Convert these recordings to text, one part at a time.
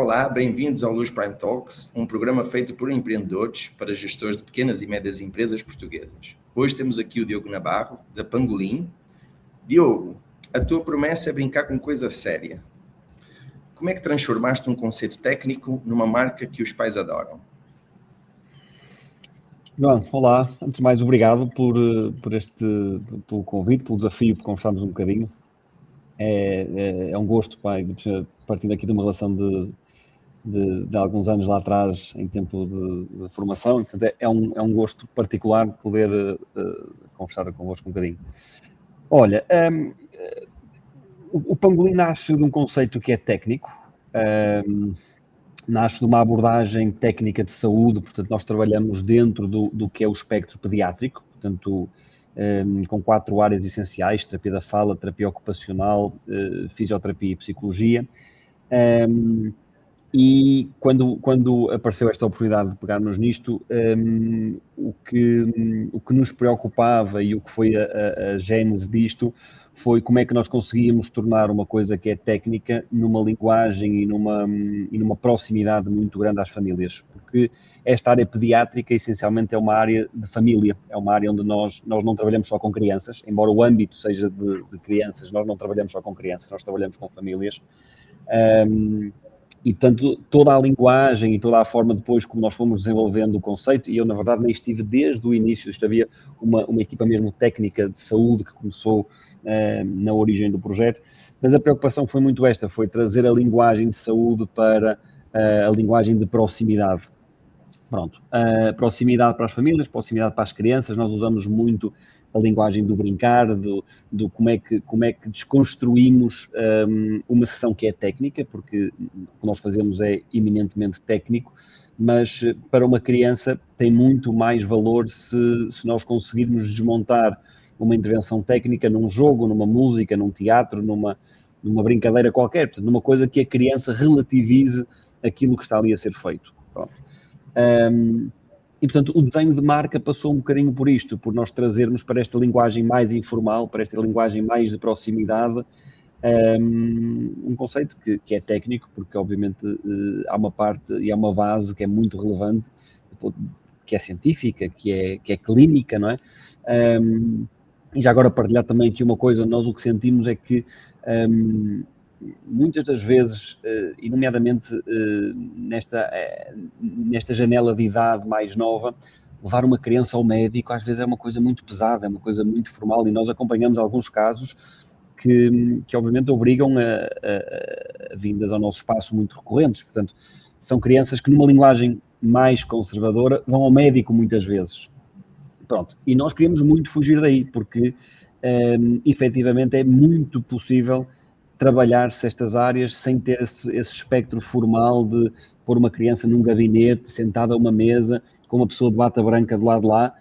Olá, bem-vindos ao Luz Prime Talks, um programa feito por empreendedores para gestores de pequenas e médias empresas portuguesas. Hoje temos aqui o Diogo Navarro, da Pangolim. Diogo, a tua promessa é brincar com coisa séria. Como é que transformaste um conceito técnico numa marca que os pais adoram? Bom, olá, antes de mais obrigado pelo convite, pelo desafio, por conversarmos um bocadinho. É um gosto, pai, partindo aqui de uma relação de alguns anos lá atrás, em tempo de formação, portanto, é um gosto particular poder conversar convosco um bocadinho. Olha, o Pangolim nasce de um conceito que é técnico, nasce de uma abordagem técnica de saúde, portanto, nós trabalhamos dentro do que é o espectro pediátrico, portanto, com 4 áreas essenciais: terapia da fala, terapia ocupacional, fisioterapia e psicologia. E quando apareceu esta oportunidade de pegarmos nisto, o que nos preocupava e o que foi a gênese disto foi como é que nós conseguíamos tornar uma coisa que é técnica numa linguagem e numa proximidade muito grande às famílias, porque esta área pediátrica essencialmente é uma área de família, é uma área onde nós não trabalhamos só com crianças, embora o âmbito seja de crianças, nós não trabalhamos só com crianças, nós trabalhamos com famílias. E, portanto, toda a linguagem e toda a forma depois como nós fomos desenvolvendo o conceito, e eu, na verdade, nem estive desde o início, havia uma equipa mesmo técnica de saúde que começou na origem do projeto, mas a preocupação foi muito esta, foi trazer a linguagem de saúde para a linguagem de proximidade. Pronto, proximidade para as famílias, proximidade para as crianças, nós usamos muito a linguagem do brincar, do como é que desconstruímos uma sessão que é técnica, porque o que nós fazemos é eminentemente técnico, mas para uma criança tem muito mais valor se nós conseguirmos desmontar uma intervenção técnica num jogo, numa música, num teatro, numa brincadeira qualquer, portanto, numa coisa que a criança relativize aquilo que está ali a ser feito. Pronto. E, portanto, o desenho de marca passou um bocadinho por isto, por nós trazermos para esta linguagem mais informal, para esta linguagem mais de proximidade, um conceito que é técnico, porque obviamente há uma parte e há uma base que é muito relevante, que é científica, que é clínica, não é? E já agora partilhar também aqui uma coisa, nós o que sentimos é que muitas das vezes, e nomeadamente nesta janela de idade mais nova, levar uma criança ao médico às vezes é uma coisa muito pesada, é uma coisa muito formal, e nós acompanhamos alguns casos que obviamente obrigam a vindas ao nosso espaço muito recorrentes. Portanto, são crianças que numa linguagem mais conservadora vão ao médico muitas vezes. Pronto, e nós queríamos muito fugir daí, porque efetivamente é muito possível trabalhar-se estas áreas sem ter esse espectro formal de pôr uma criança num gabinete, sentada a uma mesa, com uma pessoa de bata branca do lado de lá,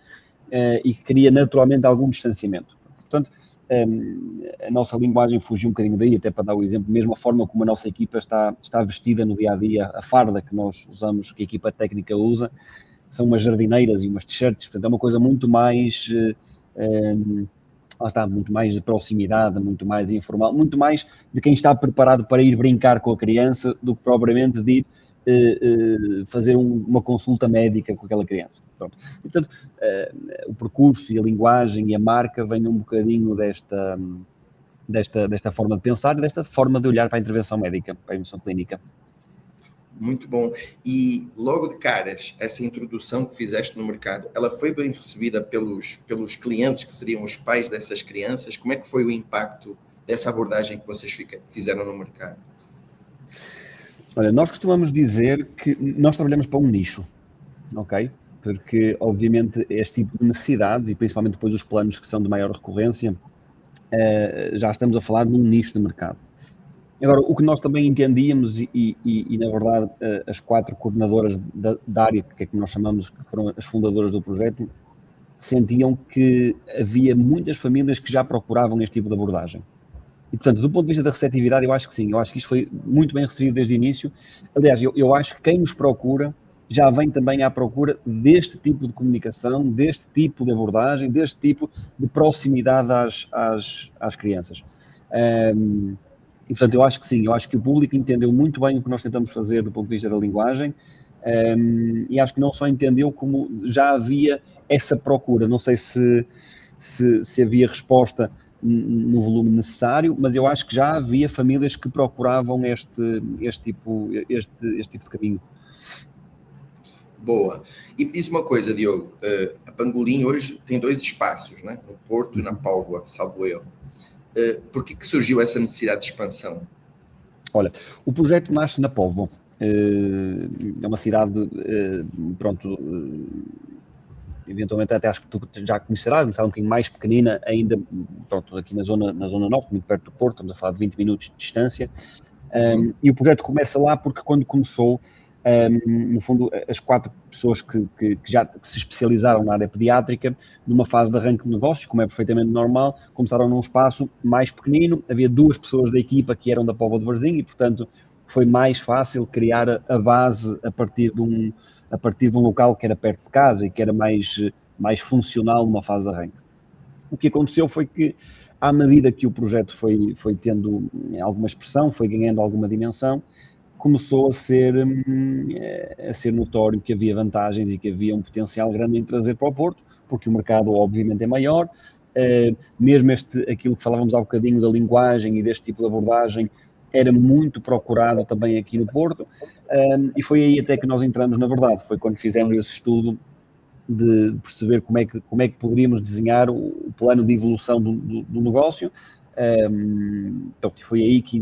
e que cria naturalmente algum distanciamento. Portanto, a nossa linguagem fugiu um bocadinho daí, até para dar o exemplo, mesmo a forma como a nossa equipa está vestida no dia-a-dia, a farda que nós usamos, que a equipa técnica usa, são umas jardineiras e umas t-shirts, portanto é uma coisa muito mais, muito mais de proximidade, muito mais informal, muito mais de quem está preparado para ir brincar com a criança do que propriamente de ir fazer uma consulta médica com aquela criança. Pronto. E, portanto, o percurso e a linguagem e a marca vêm um bocadinho desta forma de pensar e desta forma de olhar para a intervenção médica, para a intervenção clínica. Muito bom. E logo de caras, essa introdução que fizeste no mercado, ela foi bem recebida pelos clientes que seriam os pais dessas crianças? Como é que foi o impacto dessa abordagem que vocês fizeram no mercado? Olha, nós costumamos dizer que nós trabalhamos para um nicho, ok? Porque, obviamente, este tipo de necessidades, e principalmente depois os planos que são de maior recorrência, já estamos a falar de um nicho de mercado. Agora, o que nós também entendíamos, e na verdade as 4 coordenadoras da área, que é que nós chamamos, que foram as fundadoras do projeto, sentiam que havia muitas famílias que já procuravam este tipo de abordagem. E, portanto, do ponto de vista da receptividade, eu acho que sim, eu acho que isto foi muito bem recebido desde o início. Aliás, eu acho que quem nos procura já vem também à procura deste tipo de comunicação, deste tipo de abordagem, deste tipo de proximidade às crianças. E, portanto, eu acho que sim, eu acho que o público entendeu muito bem o que nós tentamos fazer do ponto de vista da linguagem, e acho que não só entendeu, como já havia essa procura. Não sei se havia resposta no volume necessário, mas eu acho que já havia famílias que procuravam este tipo de caminho. Boa. E me diz uma coisa, Diogo, a Pangolim hoje tem 2 espaços, né? No Porto e na Póvoa, salvo erro. Por que surgiu essa necessidade de expansão? Olha, o projeto nasce na Póvoa. É uma cidade, pronto, eventualmente até acho que tu já conhecerás, uma cidade um bocadinho mais pequenina, ainda, pronto, aqui na zona norte, muito perto do Porto, estamos a falar de 20 minutos de distância. E o projeto começa lá porque quando começou, no fundo, as 4 pessoas que se especializaram na área pediátrica, numa fase de arranque de negócios, como é perfeitamente normal, começaram num espaço mais pequenino, havia 2 pessoas da equipa que eram da Póvoa de Varzim e, portanto, foi mais fácil criar a base a partir de um local que era perto de casa e que era mais funcional numa fase de arranque. O que aconteceu foi que, à medida que o projeto foi tendo alguma expressão, foi ganhando alguma dimensão, começou a ser notório que havia vantagens e que havia um potencial grande em trazer para o Porto, porque o mercado obviamente é maior, mesmo aquilo que falávamos há bocadinho da linguagem e deste tipo de abordagem, era muito procurado também aqui no Porto, e foi aí até que nós entramos, na verdade, foi quando fizemos esse estudo de perceber como é que poderíamos desenhar o plano de evolução do negócio. Então, foi aí que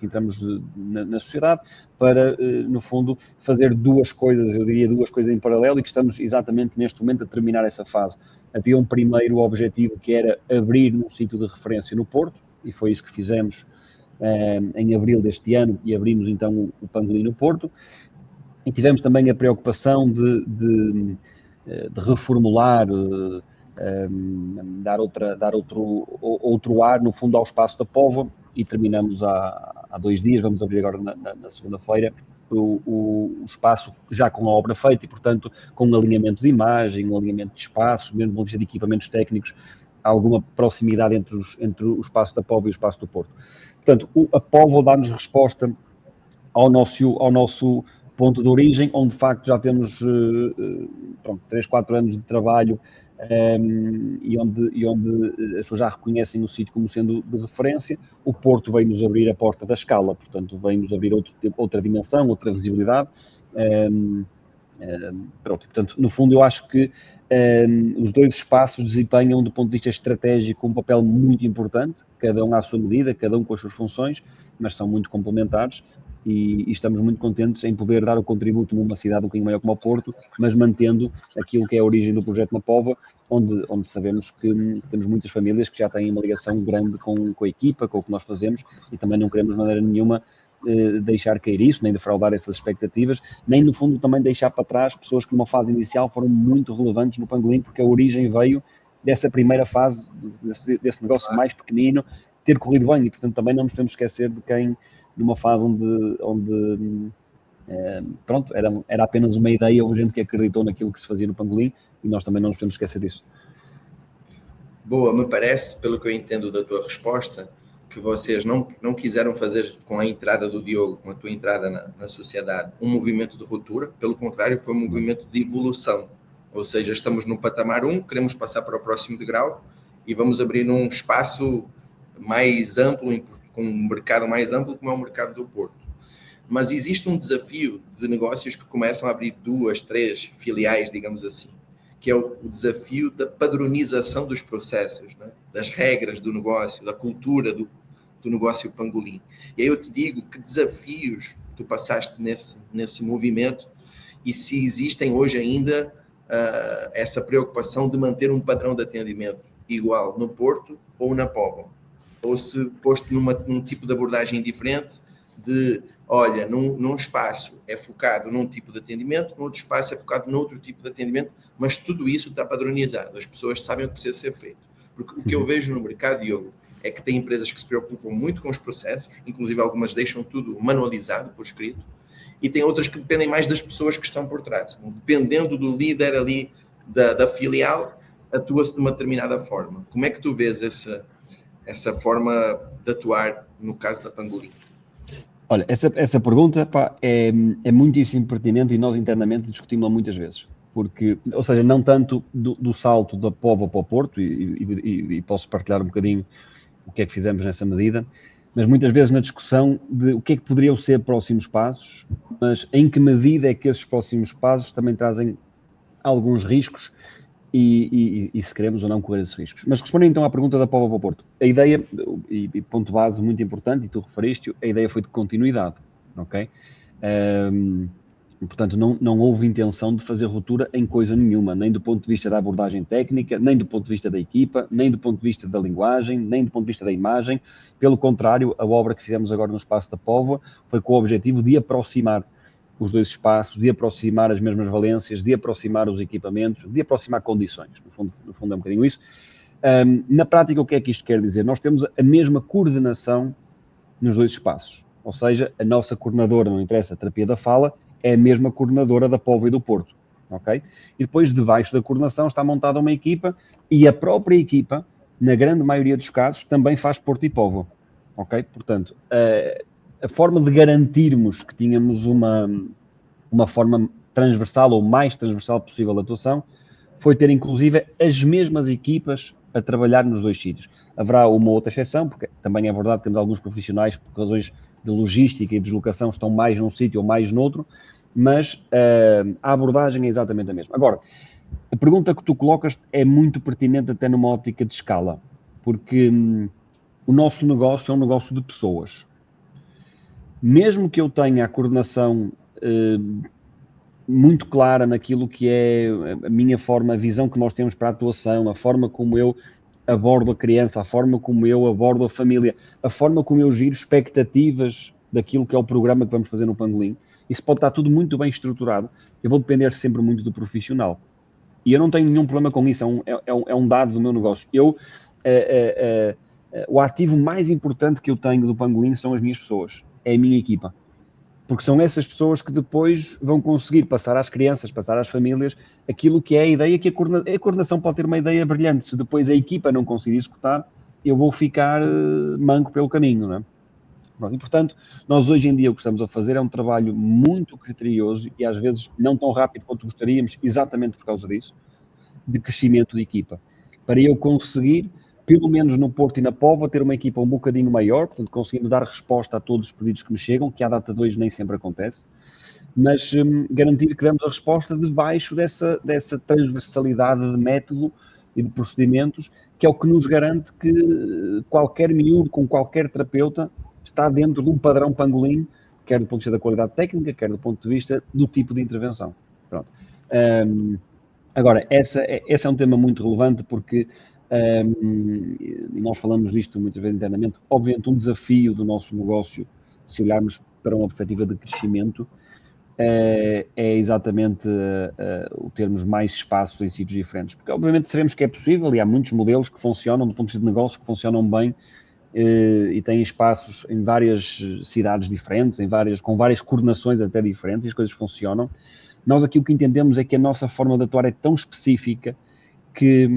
entramos na sociedade para, no fundo, fazer 2 coisas, eu diria 2 coisas em paralelo, e que estamos exatamente neste momento a terminar essa fase. Havia um primeiro objetivo que era abrir um sítio de referência no Porto, e foi isso que fizemos em abril deste ano, e abrimos então o Pangolim no Porto. E tivemos também a preocupação de reformular, dar outro ar, no fundo, ao espaço da Póvoa, e terminamos há 2 dias, vamos abrir agora na segunda-feira, o espaço já com a obra feita e, portanto, com um alinhamento de imagem, um alinhamento de espaço, mesmo do ponto de vista de equipamentos técnicos, há alguma proximidade entre o espaço da Póvoa e o espaço do Porto. Portanto, a Póvoa dá-nos resposta ao nosso ponto de origem, onde de facto já temos 3, 4 anos de trabalho, e onde as pessoas já reconhecem o sítio como sendo de referência. O Porto veio-nos abrir a porta da escala, portanto veio-nos abrir outra dimensão, outra visibilidade. Portanto, no fundo eu acho que os 2 espaços desempenham, do ponto de vista estratégico, um papel muito importante, cada um à sua medida, cada um com as suas funções, mas são muito complementares. E estamos muito contentes em poder dar o contributo numa cidade um bocadinho maior como o Porto, mas mantendo aquilo que é a origem do projeto na Póvoa, onde sabemos que temos muitas famílias que já têm uma ligação grande com a equipa, com o que nós fazemos, e também não queremos de maneira nenhuma deixar cair isso, nem defraudar essas expectativas, nem no fundo também deixar para trás pessoas que numa fase inicial foram muito relevantes no Pangolim, porque a origem veio dessa primeira fase, desse negócio mais pequenino, ter corrido bem, e portanto também não nos podemos esquecer de quem, numa fase onde pronto, era apenas uma ideia, houve gente que acreditou naquilo que se fazia no Pangolim, e nós também não nos podemos esquecer disso. Boa, me parece, pelo que eu entendo da tua resposta, que vocês não quiseram fazer com a entrada do Diogo, com a tua entrada na sociedade, um movimento de ruptura, pelo contrário, foi um movimento de evolução. Ou seja, estamos no patamar 1, queremos passar para o próximo degrau e vamos abrir um espaço mais amplo, com um mercado mais amplo, como é o mercado do Porto. Mas existe um desafio de negócios que começam a abrir 2, 3 filiais, digamos assim, que é o desafio da padronização dos processos, né? Das regras do negócio, da cultura do negócio Pangolim. E aí eu te digo, que desafios tu passaste nesse movimento, e se existem hoje ainda essa preocupação de manter um padrão de atendimento igual no Porto ou na Póvoa, ou se foste num tipo de abordagem diferente, de, olha, num espaço é focado num tipo de atendimento, no outro espaço é focado noutro tipo de atendimento, mas tudo isso está padronizado, as pessoas sabem o que precisa ser feito. Porque o que eu vejo no mercado, Diogo, é que tem empresas que se preocupam muito com os processos, inclusive algumas deixam tudo manualizado por escrito, e tem outras que dependem mais das pessoas que estão por trás. Dependendo do líder ali da filial, atua-se de uma determinada forma. Como é que tu vês essa forma de atuar no caso da Pangolin? Olha, essa pergunta é muitíssimo pertinente e nós internamente discutimos-la muitas vezes. Porque, ou seja, não tanto do salto da Póvoa para o Porto, e posso partilhar um bocadinho o que é que fizemos nessa medida, mas muitas vezes na discussão de o que é que poderiam ser próximos passos, mas em que medida é que esses próximos passos também trazem alguns riscos e se queremos ou não correr esses riscos. Mas respondendo então à pergunta da Póvoa para o Porto, a ideia, e ponto base muito importante, e tu referiste, a ideia foi de continuidade, ok? Portanto, não houve intenção de fazer ruptura em coisa nenhuma, nem do ponto de vista da abordagem técnica, nem do ponto de vista da equipa, nem do ponto de vista da linguagem, nem do ponto de vista da imagem. Pelo contrário, a obra que fizemos agora no Espaço da Póvoa foi com o objetivo de aproximar os dois espaços, de aproximar as mesmas valências, de aproximar os equipamentos, de aproximar condições. No fundo é um bocadinho isso. Na prática, o que é que isto quer dizer? Nós temos a mesma coordenação nos dois espaços. Ou seja, a nossa coordenadora, não interessa, a terapia da fala, é a mesma coordenadora da Póvoa e do Porto. Ok? E depois, debaixo da coordenação, está montada uma equipa e a própria equipa, na grande maioria dos casos, também faz Porto e Póvoa. Ok? Portanto, a forma de garantirmos que tínhamos uma forma transversal ou mais transversal possível de atuação foi ter, inclusive, as mesmas equipas a trabalhar nos dois sítios. Haverá uma outra exceção, porque também é verdade que temos alguns profissionais, por razões de logística e deslocação, estão mais num sítio ou mais noutro, mas a abordagem é exatamente a mesma. Agora, a pergunta que tu colocas é muito pertinente até numa óptica de escala, porque o nosso negócio é um negócio de pessoas. Mesmo que eu tenha a coordenação muito clara naquilo que é a minha forma, a visão que nós temos para a atuação, a forma como eu abordo a criança, a forma como eu abordo a família, a forma como eu giro expectativas daquilo que é o programa que vamos fazer no Pangolin, isso pode estar tudo muito bem estruturado. Eu vou depender sempre muito do profissional. E eu não tenho nenhum problema com isso, é um dado do meu negócio. O ativo mais importante que eu tenho do Pangolin são as minhas pessoas, é a minha equipa. Porque são essas pessoas que depois vão conseguir passar às crianças, passar às famílias, aquilo que é a ideia, que a coordenação pode ter uma ideia brilhante. Se depois a equipa não conseguir executar, eu vou ficar manco pelo caminho, não é? E, portanto, nós hoje em dia o que estamos a fazer é um trabalho muito criterioso e às vezes não tão rápido quanto gostaríamos, exatamente por causa disso, de crescimento de equipa. Para eu conseguir, pelo menos no Porto e na Póvoa, ter uma equipa um bocadinho maior, portanto, conseguindo dar resposta a todos os pedidos que me chegam, que à data de hoje nem sempre acontece, mas garantir que damos a resposta debaixo dessa transversalidade de método e de procedimentos, que é o que nos garante que qualquer miúdo, com qualquer terapeuta, está dentro de um padrão Pangolin, quer do ponto de vista da qualidade técnica, quer do ponto de vista do tipo de intervenção. Pronto. Agora, esse é um tema muito relevante porque nós falamos disto muitas vezes internamente. Obviamente, um desafio do nosso negócio, se olharmos para uma perspectiva de crescimento, é exatamente o termos mais espaços em sítios diferentes. Porque, obviamente, sabemos que é possível e há muitos modelos que funcionam, do ponto de vista de negócio, que funcionam bem e têm espaços em várias cidades diferentes, com várias coordenações até diferentes, e as coisas funcionam. Nós aqui o que entendemos é que a nossa forma de atuar é tão específica que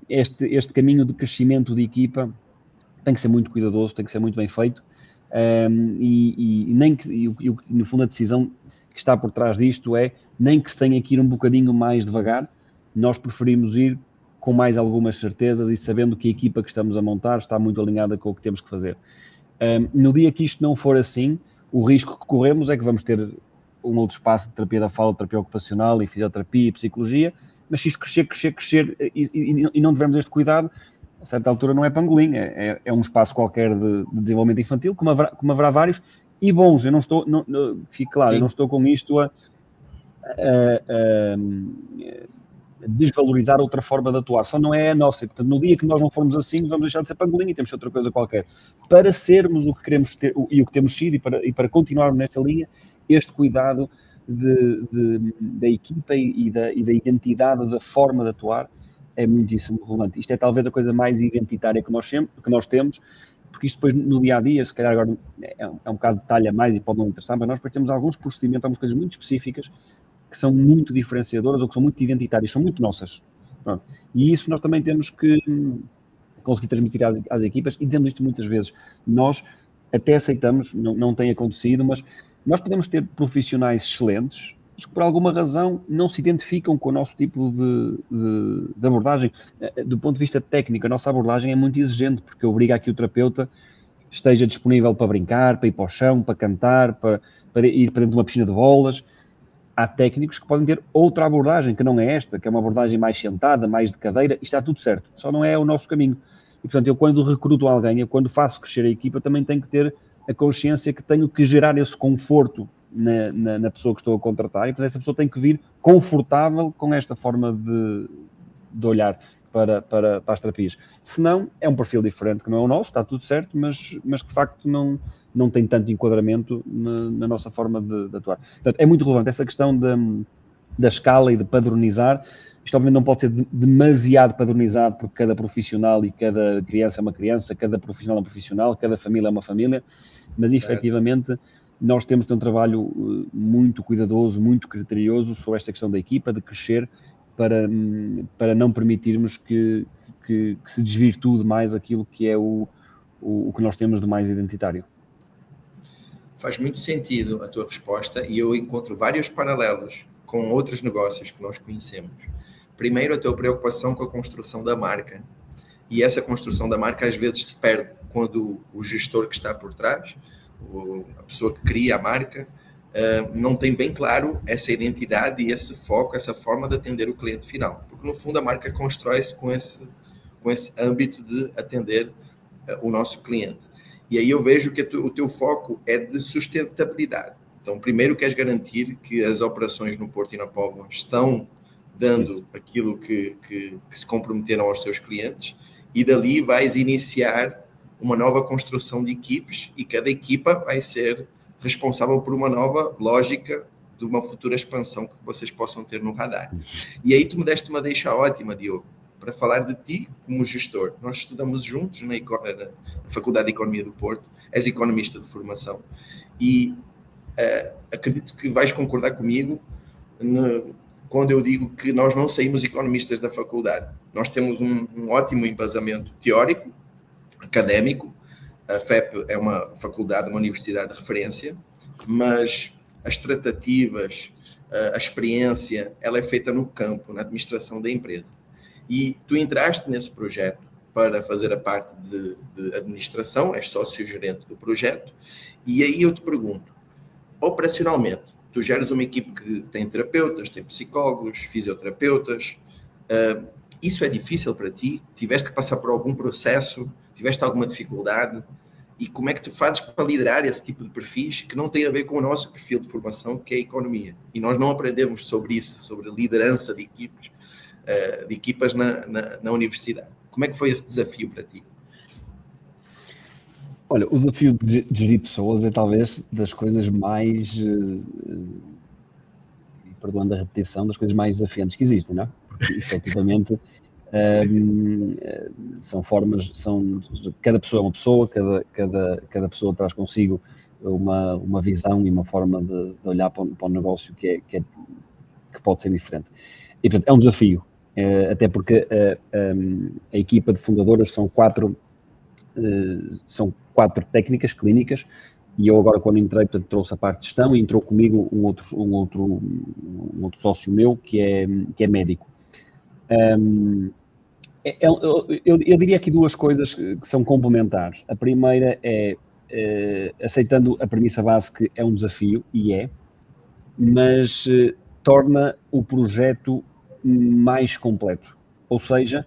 este caminho de crescimento de equipa tem que ser muito cuidadoso, tem que ser muito bem feito e no fundo a decisão que está por trás disto é nem que se tenha que ir um bocadinho mais devagar, nós preferimos ir com mais algumas certezas e sabendo que a equipa que estamos a montar está muito alinhada com o que temos que fazer. No dia que isto não for assim, o risco que corremos é que vamos ter um outro espaço de terapia da fala, terapia ocupacional e fisioterapia e psicologia, mas se isto crescer e não tivermos este cuidado, a certa altura não é Pangolin, é um espaço qualquer de desenvolvimento infantil, como haverá vários, e bons, eu não estou, fique claro, eu não estou com isto a desvalorizar outra forma de atuar, só não é a nossa, e, portanto, no dia que nós não formos assim, vamos deixar de ser Pangolin e temos outra coisa qualquer. Para sermos o que queremos ter, e o que temos sido, e para continuarmos nesta linha, este cuidado da equipa e da identidade da forma de atuar é muitíssimo relevante. Isto é talvez a coisa mais identitária que nós temos, porque isto depois no dia-a-dia, se calhar agora é um bocado de detalhe a mais e pode não interessar, mas nós depois temos alguns procedimentos, algumas coisas muito específicas que são muito diferenciadoras ou que são muito identitárias, são muito nossas. Pronto. E isso nós também temos que conseguir transmitir às equipas, e dizemos isto muitas vezes, nós até aceitamos, não tem acontecido, mas nós podemos ter profissionais excelentes, mas que por alguma razão não se identificam com o nosso tipo de abordagem. Do ponto de vista técnico, a nossa abordagem é muito exigente, porque obriga a que o terapeuta esteja disponível para brincar, para ir para o chão, para cantar, para ir para dentro de uma piscina de bolas. Há técnicos que podem ter outra abordagem, que não é esta, que é uma abordagem mais sentada, mais de cadeira, e está tudo certo, só não é o nosso caminho. E, portanto, eu quando recruto alguém, eu quando faço crescer a equipa, também tenho que ter a consciência que tenho que gerar esse conforto na pessoa que estou a contratar, e, portanto, essa pessoa tem que vir confortável com esta forma de olhar para as terapias. Se não, é um perfil diferente, que não é o nosso, está tudo certo, mas que de facto não tem tanto enquadramento na nossa forma de atuar. Portanto, é muito relevante essa questão da escala e de padronizar. Isto obviamente não pode ser demasiado padronizado, porque cada profissional e cada criança é uma criança, cada profissional é um profissional, cada família é uma família, mas efetivamente nós temos de ter um trabalho muito cuidadoso, muito criterioso sobre esta questão da equipa, de crescer, para não permitirmos que se desvirtue mais aquilo que é o que nós temos de mais identitário. Faz muito sentido a tua resposta e eu encontro vários paralelos com outros negócios que nós conhecemos. Primeiro, a tua preocupação com a construção da marca. E essa construção da marca às vezes se perde quando o gestor que está por trás, a pessoa que cria a marca, não tem bem claro essa identidade e esse foco, essa forma de atender o cliente final. Porque, no fundo, a marca constrói-se com esse âmbito de atender o nosso cliente. E aí eu vejo que o teu foco é de sustentabilidade. Então, primeiro queres garantir que as operações no Porto e na Póvoa estão dando aquilo que se comprometeram aos teus clientes, e dali vais iniciar uma nova construção de equipes, e cada equipa vai ser responsável por uma nova lógica de uma futura expansão que vocês possam ter no radar. E aí tu me deste uma deixa ótima, Diogo, para falar de ti como gestor. Nós estudamos juntos na Faculdade de Economia do Porto, és economista de formação, e acredito que vais concordar comigo quando eu digo que nós não saímos economistas da faculdade. Nós temos um ótimo embasamento teórico, académico. A FEP é uma faculdade, uma universidade de referência, mas as tratativas, a experiência, ela é feita no campo, na administração da empresa. E tu entraste nesse projeto para fazer a parte de administração, és sócio-gerente do projeto, e aí eu te pergunto, operacionalmente, tu geres uma equipe que tem terapeutas, tem psicólogos, fisioterapeutas, isso é difícil para ti? Tiveste que passar por algum processo? Tiveste alguma dificuldade? E como é que tu fazes para liderar esse tipo de perfis que não tem a ver com o nosso perfil de formação, que é a economia? E nós não aprendemos sobre isso, sobre a liderança de equipas na universidade. Como é que foi esse desafio para ti? Olha, o desafio de gerir pessoas é talvez das coisas mais, perdoando a repetição, das coisas mais desafiantes que existem, não é? Porque, efetivamente, cada pessoa é uma pessoa, cada pessoa traz consigo uma visão e uma forma de olhar para o negócio que pode ser diferente. E, portanto, é um desafio, até porque a equipa de fundadoras são quatro técnicas clínicas, e eu agora, quando entrei, portanto, trouxe a parte de gestão, e entrou comigo um outro sócio meu que é médico. Eu diria aqui duas coisas que são complementares. A primeira é aceitando a premissa base que é um desafio, mas torna o projeto mais completo. Ou seja,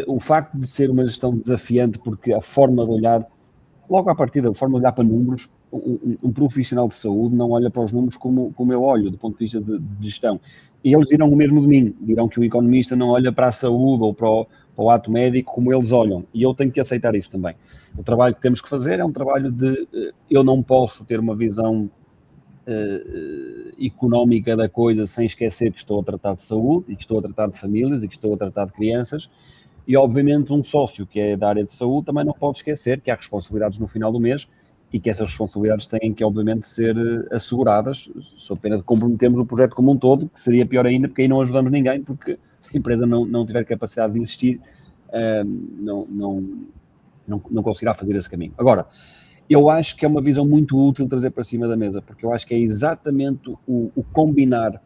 o facto de ser uma gestão desafiante, porque a forma de olhar, logo à partida, a forma de olhar para números, um profissional de saúde não olha para os números como eu olho, do ponto de vista de gestão. E eles dirão o mesmo de mim, dirão que o economista não olha para a saúde ou para o ato médico como eles olham, e eu tenho que aceitar isso também. O trabalho que temos que fazer é um trabalho eu não posso ter uma visão económica da coisa sem esquecer que estou a tratar de saúde, e que estou a tratar de famílias, e que estou a tratar de crianças, e obviamente um sócio que é da área de saúde também não pode esquecer que há responsabilidades no final do mês, e que essas responsabilidades têm que obviamente ser asseguradas, sob pena de comprometermos o projeto como um todo, que seria pior ainda, porque aí não ajudamos ninguém, porque se a empresa não tiver capacidade de existir, não conseguirá fazer esse caminho. Agora, eu acho que é uma visão muito útil trazer para cima da mesa, porque eu acho que é exatamente o combinar,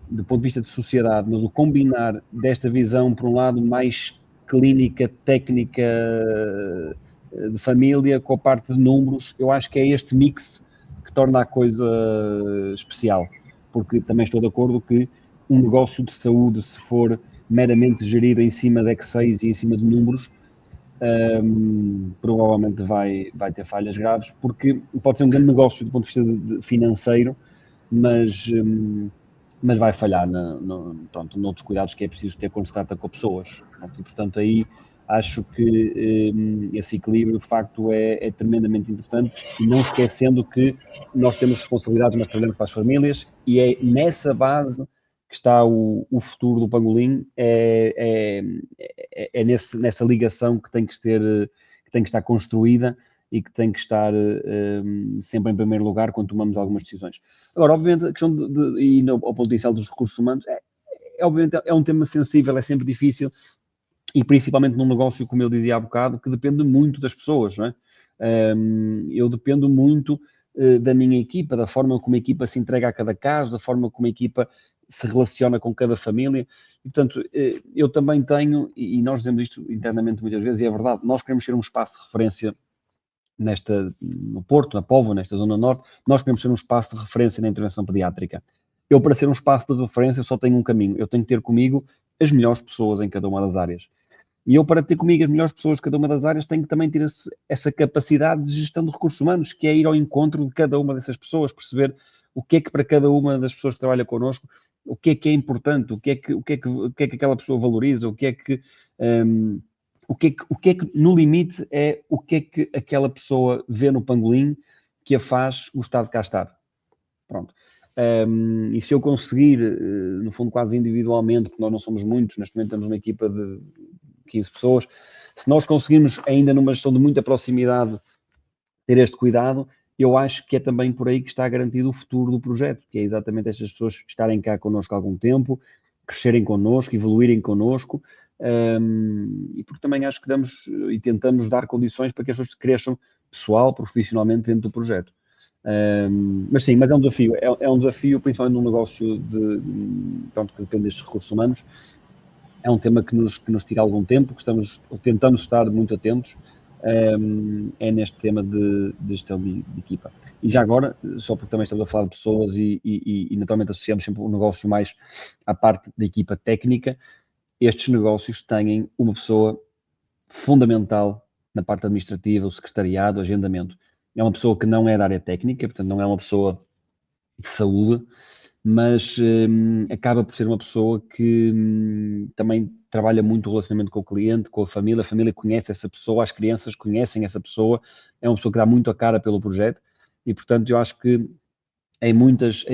do ponto de vista de sociedade, mas o combinar desta visão, por um lado, mais clínica, técnica, de família, com a parte de números, eu acho que é este mix que torna a coisa especial, porque também estou de acordo que um negócio de saúde, se for meramente gerido em cima de Excel e em cima de números, provavelmente vai ter falhas graves, porque pode ser um grande negócio do ponto de vista financeiro, mas vai falhar noutros cuidados que é preciso ter quando se trata com pessoas. E, portanto, aí acho que esse equilíbrio, de facto, é tremendamente importante, e não esquecendo que nós temos responsabilidades, mas trabalhamos para as famílias, e é nessa base que está o futuro do Pangolim, nessa ligação que tem que estar construída e que tem que estar sempre em primeiro lugar quando tomamos algumas decisões. Agora, obviamente, a questão e ao potencial dos recursos humanos obviamente é um tema sensível, é sempre difícil, e principalmente num negócio, como eu dizia há bocado, que depende muito das pessoas, não é? Eu dependo muito da minha equipa, da forma como a equipa se entrega a cada caso, da forma como a equipa se relaciona com cada família, e portanto eu também tenho, e nós dizemos isto internamente muitas vezes, e é verdade, nós queremos ser um espaço de referência no Porto, na Póvoa, nesta zona norte, nós queremos ser um espaço de referência na intervenção pediátrica. Eu, para ser um espaço de referência, só tenho um caminho, eu tenho que ter comigo as melhores pessoas em cada uma das áreas. E eu, para ter comigo as melhores pessoas de cada uma das áreas, tenho que também ter essa capacidade de gestão de recursos humanos, que é ir ao encontro de cada uma dessas pessoas, perceber o que é que para cada uma das pessoas que trabalha connosco, o que é importante, o que é que aquela pessoa valoriza, o que é que no limite é o que é que aquela pessoa vê no Pangolim que a faz gostar de cá estar. Pronto. E se eu conseguir, no fundo quase individualmente, porque nós não somos muitos, neste momento temos uma equipa de 15 pessoas, se nós conseguirmos ainda numa gestão de muita proximidade ter este cuidado, eu acho que é também por aí que está garantido o futuro do projeto, que é exatamente estas pessoas estarem cá connosco há algum tempo, crescerem connosco, evoluírem connosco, e porque também acho que damos e tentamos dar condições para que as pessoas cresçam pessoal, profissionalmente dentro do projeto. Mas sim, mas é um desafio, principalmente num negócio que depende destes recursos humanos. É um tema que nos tira algum tempo, que tentamos estar muito atentos, é neste tema de gestão de equipa. E já agora, só porque também estamos a falar de pessoas e naturalmente associamos sempre o negócio mais à parte da equipa técnica, estes negócios têm uma pessoa fundamental na parte administrativa, o secretariado, o agendamento. É uma pessoa que não é da área técnica, portanto não é uma pessoa de saúde, mas acaba por ser uma pessoa que também trabalha muito o relacionamento com o cliente, com a família conhece essa pessoa, as crianças conhecem essa pessoa, é uma pessoa que dá muito a cara pelo projeto, e portanto eu acho que em muitos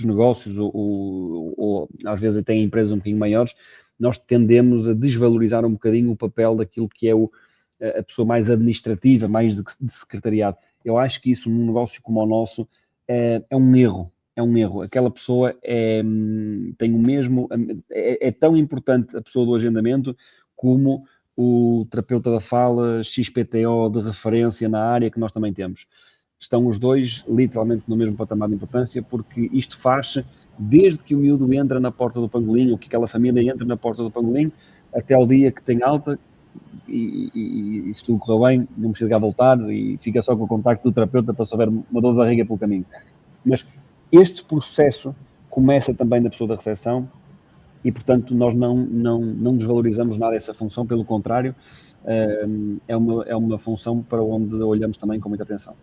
negócios, ou às vezes até em empresas um bocadinho maiores, nós tendemos a desvalorizar um bocadinho o papel daquilo que é a pessoa mais administrativa, mais de secretariado. Eu acho que isso num negócio como o nosso é um erro. É um erro. Aquela pessoa tem o mesmo... É tão importante a pessoa do agendamento como o terapeuta da fala, XPTO de referência na área que nós também temos. Estão os dois literalmente no mesmo patamar de importância, porque isto faz desde que o miúdo entra na porta do Pangolim, ou que aquela família entra na porta do Pangolim, até ao dia que tem alta, e se tudo correu bem, não precisa de voltar, e fica só com o contacto do terapeuta para se houver uma dor de barriga pelo caminho. Mas este processo começa também na pessoa da recepção, e portanto nós não desvalorizamos nada essa função, pelo contrário, é uma função para onde olhamos também com muita atenção.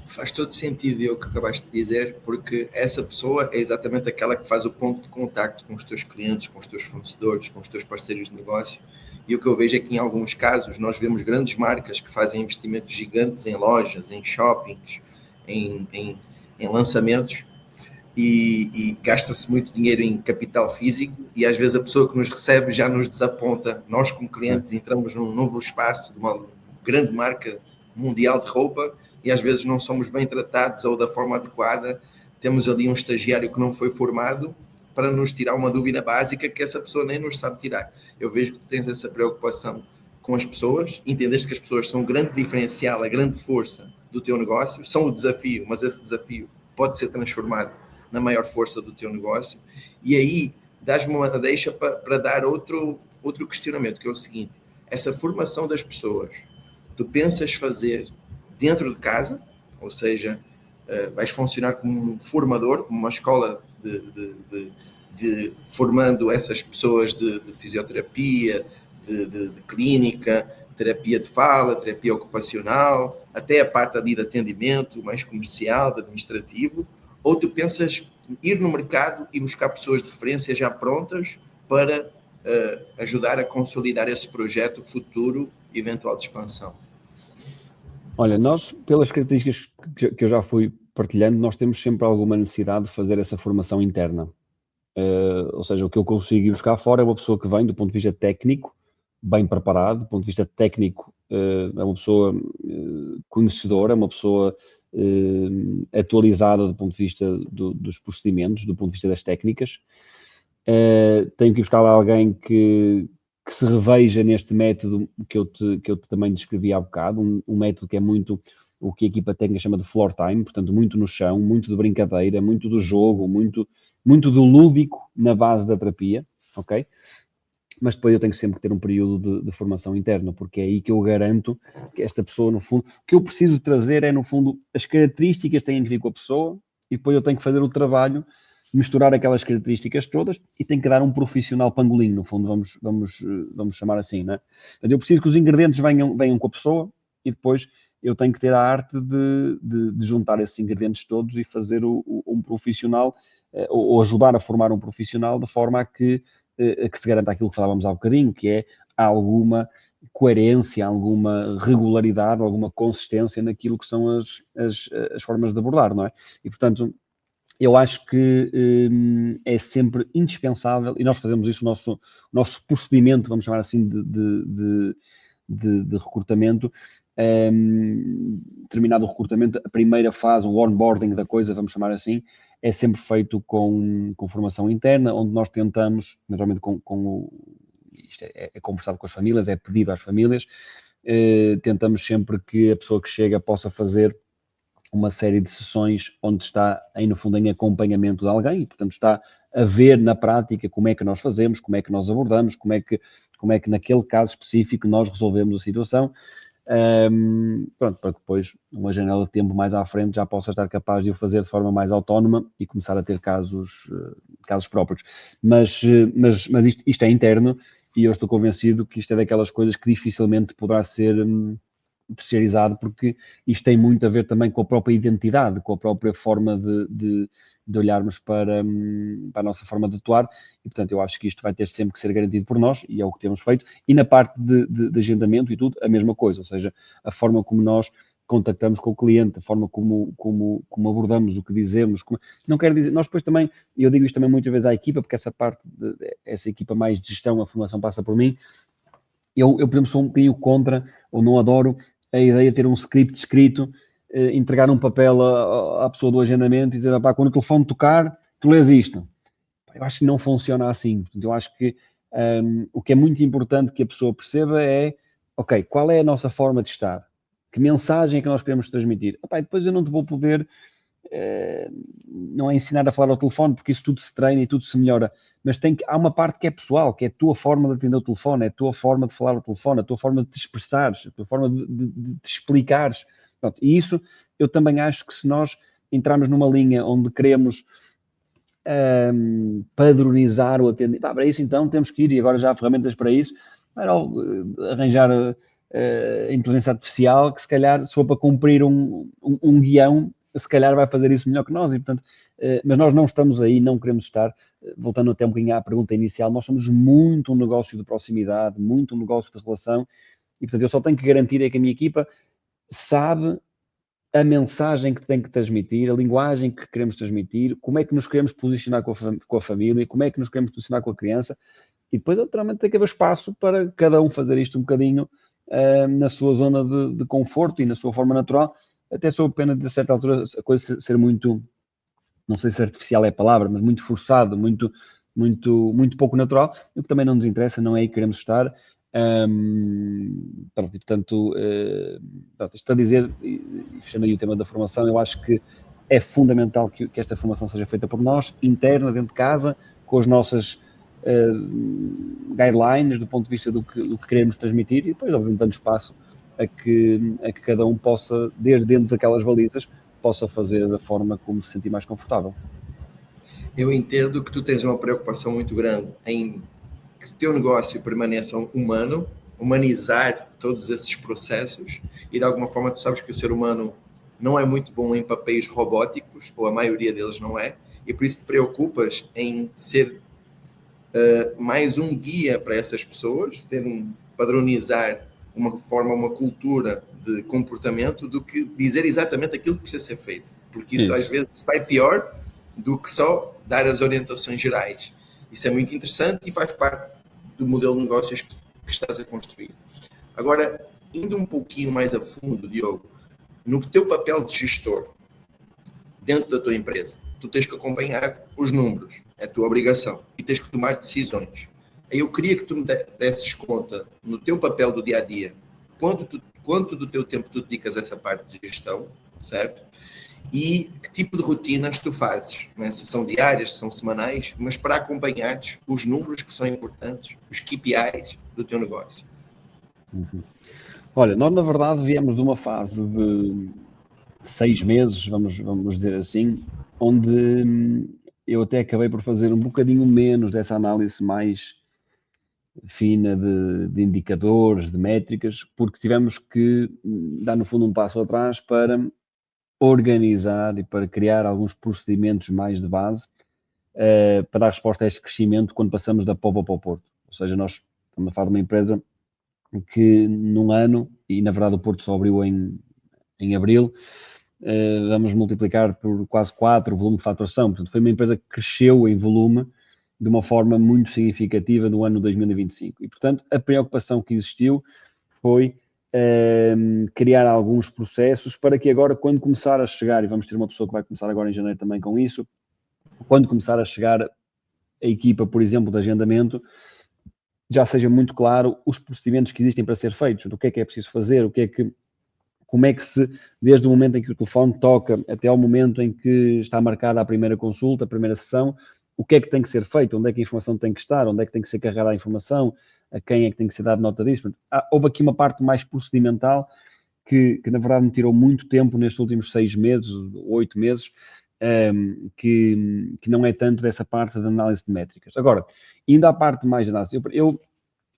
Faz todo sentido o que acabaste de dizer, porque essa pessoa é exatamente aquela que faz o ponto de contacto com os teus clientes, com os teus fornecedores, com os teus parceiros de negócio. E o que eu vejo é que em alguns casos nós vemos grandes marcas que fazem investimentos gigantes em lojas, em shoppings, em lançamentos, e gasta-se muito dinheiro em capital físico, e às vezes a pessoa que nos recebe já nos desaponta. Nós, como clientes, entramos num novo espaço de uma grande marca mundial de roupa, e às vezes não somos bem tratados ou da forma adequada, temos ali um estagiário que não foi formado, para nos tirar uma dúvida básica que essa pessoa nem nos sabe tirar. Eu vejo que tens essa preocupação com as pessoas, entendeste que as pessoas são o grande diferencial, a grande força do teu negócio, são o desafio, mas esse desafio pode ser transformado na maior força do teu negócio, e aí dás-me uma deixa para dar outro questionamento, que é o seguinte: essa formação das pessoas, tu pensas fazer dentro de casa, ou seja, vais funcionar como um formador, como uma escola de formando essas pessoas de fisioterapia, de clínica, terapia de fala, terapia ocupacional, até a parte ali de atendimento, mais comercial, de administrativo, ou tu pensas ir no mercado e buscar pessoas de referência já prontas para ajudar a consolidar esse projeto futuro eventual de expansão? Olha, nós, pelas características que eu já fui partilhando, nós temos sempre alguma necessidade de fazer essa formação interna. Ou seja, o que eu consigo ir buscar fora é uma pessoa que vem do ponto de vista técnico, bem preparado, do ponto de vista técnico, é uma pessoa conhecedora, é uma pessoa atualizada do ponto de vista dos procedimentos, do ponto de vista das técnicas. Tenho que ir buscar lá alguém que se reveja neste método que eu te também descrevi há bocado, um método que é muito o que a equipa técnica chama de floor time, portanto, muito no chão, muito de brincadeira, muito do jogo, muito do lúdico na base da terapia, ok? Mas depois eu tenho sempre que ter um período de formação interna, porque é aí que eu garanto que esta pessoa, no fundo, o que eu preciso trazer é, no fundo, as características têm que vir com a pessoa, e depois eu tenho que fazer o trabalho, misturar aquelas características todas, e tenho que dar um profissional pangolim, no fundo, vamos chamar assim, não é? Eu preciso que os ingredientes venham com a pessoa, e depois eu tenho que ter a arte de juntar esses ingredientes todos e fazer um profissional, ou ajudar a formar um profissional de forma a que se garanta aquilo que falávamos há bocadinho, que é alguma coerência, alguma regularidade, alguma consistência naquilo que são as formas de abordar, não é? E, portanto, eu acho que é sempre indispensável, e nós fazemos isso, o nosso procedimento, vamos chamar assim, de recrutamento, terminado o recrutamento, a primeira fase, o onboarding da coisa, vamos chamar assim, é sempre feito com formação interna, onde nós tentamos, naturalmente isto é conversado com as famílias, é pedido às famílias, tentamos sempre que a pessoa que chega possa fazer uma série de sessões onde está, aí no fundo, em acompanhamento de alguém, e, portanto, está a ver na prática como é que nós fazemos, como é que nós abordamos, como é que naquele caso específico nós resolvemos a situação, pronto, para que depois, uma janela de tempo mais à frente, já possa estar capaz de o fazer de forma mais autónoma e começar a ter casos próprios. Mas isto é interno, e eu estou convencido que isto é daquelas coisas que dificilmente poderá ser terceirizado, porque isto tem muito a ver também com a própria identidade, com a própria forma de olharmos para a nossa forma de atuar, e portanto eu acho que isto vai ter sempre que ser garantido por nós, e é o que temos feito, e na parte de agendamento e tudo, a mesma coisa, ou seja, a forma como nós contactamos com o cliente, a forma como abordamos o que dizemos, não quer dizer, nós depois também, e eu digo isto também muitas vezes à equipa, porque essa equipa mais de gestão, a formação passa por mim, eu por exemplo, sou um bocadinho contra, ou não adoro, a ideia de ter um script escrito, entregar um papel à pessoa do agendamento e dizer, pá, quando o telefone tocar, tu lês isto. Eu acho que não funciona assim. Eu acho que o que é muito importante que a pessoa perceba é, ok, qual é a nossa forma de estar? Que mensagem é que nós queremos transmitir? Depois eu não te vou poder, não é ensinar a falar ao telefone, porque isso tudo se treina e tudo se melhora, mas há uma parte que é pessoal, que é a tua forma de atender o telefone, é a tua forma de falar ao telefone, a tua forma de te expressares, a tua forma de te explicares. Pronto, e isso eu também acho que se nós entrarmos numa linha onde queremos padronizar o atendimento, para isso então temos que ir, e agora já há ferramentas para isso, arranjar a inteligência artificial, que se calhar, se for para cumprir um guião, se calhar vai fazer isso melhor que nós, e portanto, mas nós não estamos aí, não queremos estar, voltando até um bocadinho à pergunta inicial, nós somos muito um negócio de proximidade, muito um negócio de relação, e portanto eu só tenho que garantir é que a minha equipa sabe a mensagem que tem que transmitir, a linguagem que queremos transmitir, como é que nos queremos posicionar com a família, como é que nos queremos posicionar com a criança, e depois naturalmente tem que haver espaço para cada um fazer isto um bocadinho na sua zona de conforto e na sua forma natural, até sob pena de, a certa altura, a coisa ser muito não sei se artificial é a palavra, mas muito forçado, muito pouco natural, o que também não nos interessa, não é aí que queremos estar. Pronto, e portanto, isto para dizer, e fechando aí o tema da formação, eu acho que é fundamental que esta formação seja feita por nós, interna, dentro de casa, com as nossas guidelines do ponto de vista do que queremos transmitir, e depois, obviamente, dando espaço a que cada um possa, desde dentro daquelas balizas, possa fazer da forma como se sentir mais confortável. Eu entendo que tu tens uma preocupação muito grande em que o teu negócio permaneça humano, humanizar todos esses processos, e de alguma forma tu sabes que o ser humano não é muito bom em papéis robóticos, ou a maioria deles não é, e por isso te preocupas em ser mais um guia para essas pessoas, padronizar uma forma, uma cultura de comportamento, do que dizer exatamente aquilo que precisa ser feito, porque isso às vezes sai pior do que só dar as orientações gerais. Isso é muito interessante e faz parte do modelo de negócios que estás a construir. Agora, indo um pouquinho mais a fundo, Diogo, no teu papel de gestor, dentro da tua empresa, tu tens que acompanhar os números, é a tua obrigação, e tens que tomar decisões. Eu queria que tu me desses conta, no teu papel do dia-a-dia, quanto do teu tempo tu dedicas a essa parte de gestão, certo? E que tipo de rotinas tu fazes, né? Se são diárias, se são semanais, mas para acompanhares os números que são importantes, os KPIs do teu negócio. Olha, nós na verdade viemos de uma fase de 6 meses, vamos dizer assim, onde eu até acabei por fazer um bocadinho menos dessa análise mais fina de indicadores, de métricas, porque tivemos que dar no fundo um passo atrás para organizar e para criar alguns procedimentos mais de base para dar resposta a este crescimento quando passamos da Póvoa para o Porto. Ou seja, nós estamos a falar de uma empresa que num ano, e na verdade o Porto só abriu em abril, vamos multiplicar por quase 4 o volume de faturação. Portanto, foi uma empresa que cresceu em volume de uma forma muito significativa no ano 2025. E, portanto, a preocupação que existiu foi criar alguns processos para que agora, quando começar a chegar, e vamos ter uma pessoa que vai começar agora em janeiro também com isso, quando começar a chegar a equipa, por exemplo, de agendamento, já seja muito claro os procedimentos que existem para ser feitos, do que é preciso fazer, como é que se, desde o momento em que o telefone toca até ao momento em que está marcada a primeira consulta, a primeira sessão, o que é que tem que ser feito, onde é que a informação tem que estar, onde é que tem que ser carregada a informação, a quem é que tem que ser dado nota disso. Houve aqui uma parte mais procedimental que na verdade me tirou muito tempo nestes últimos 6 meses, 8 meses, que não é tanto dessa parte de análise de métricas. Agora, indo à parte mais de análise,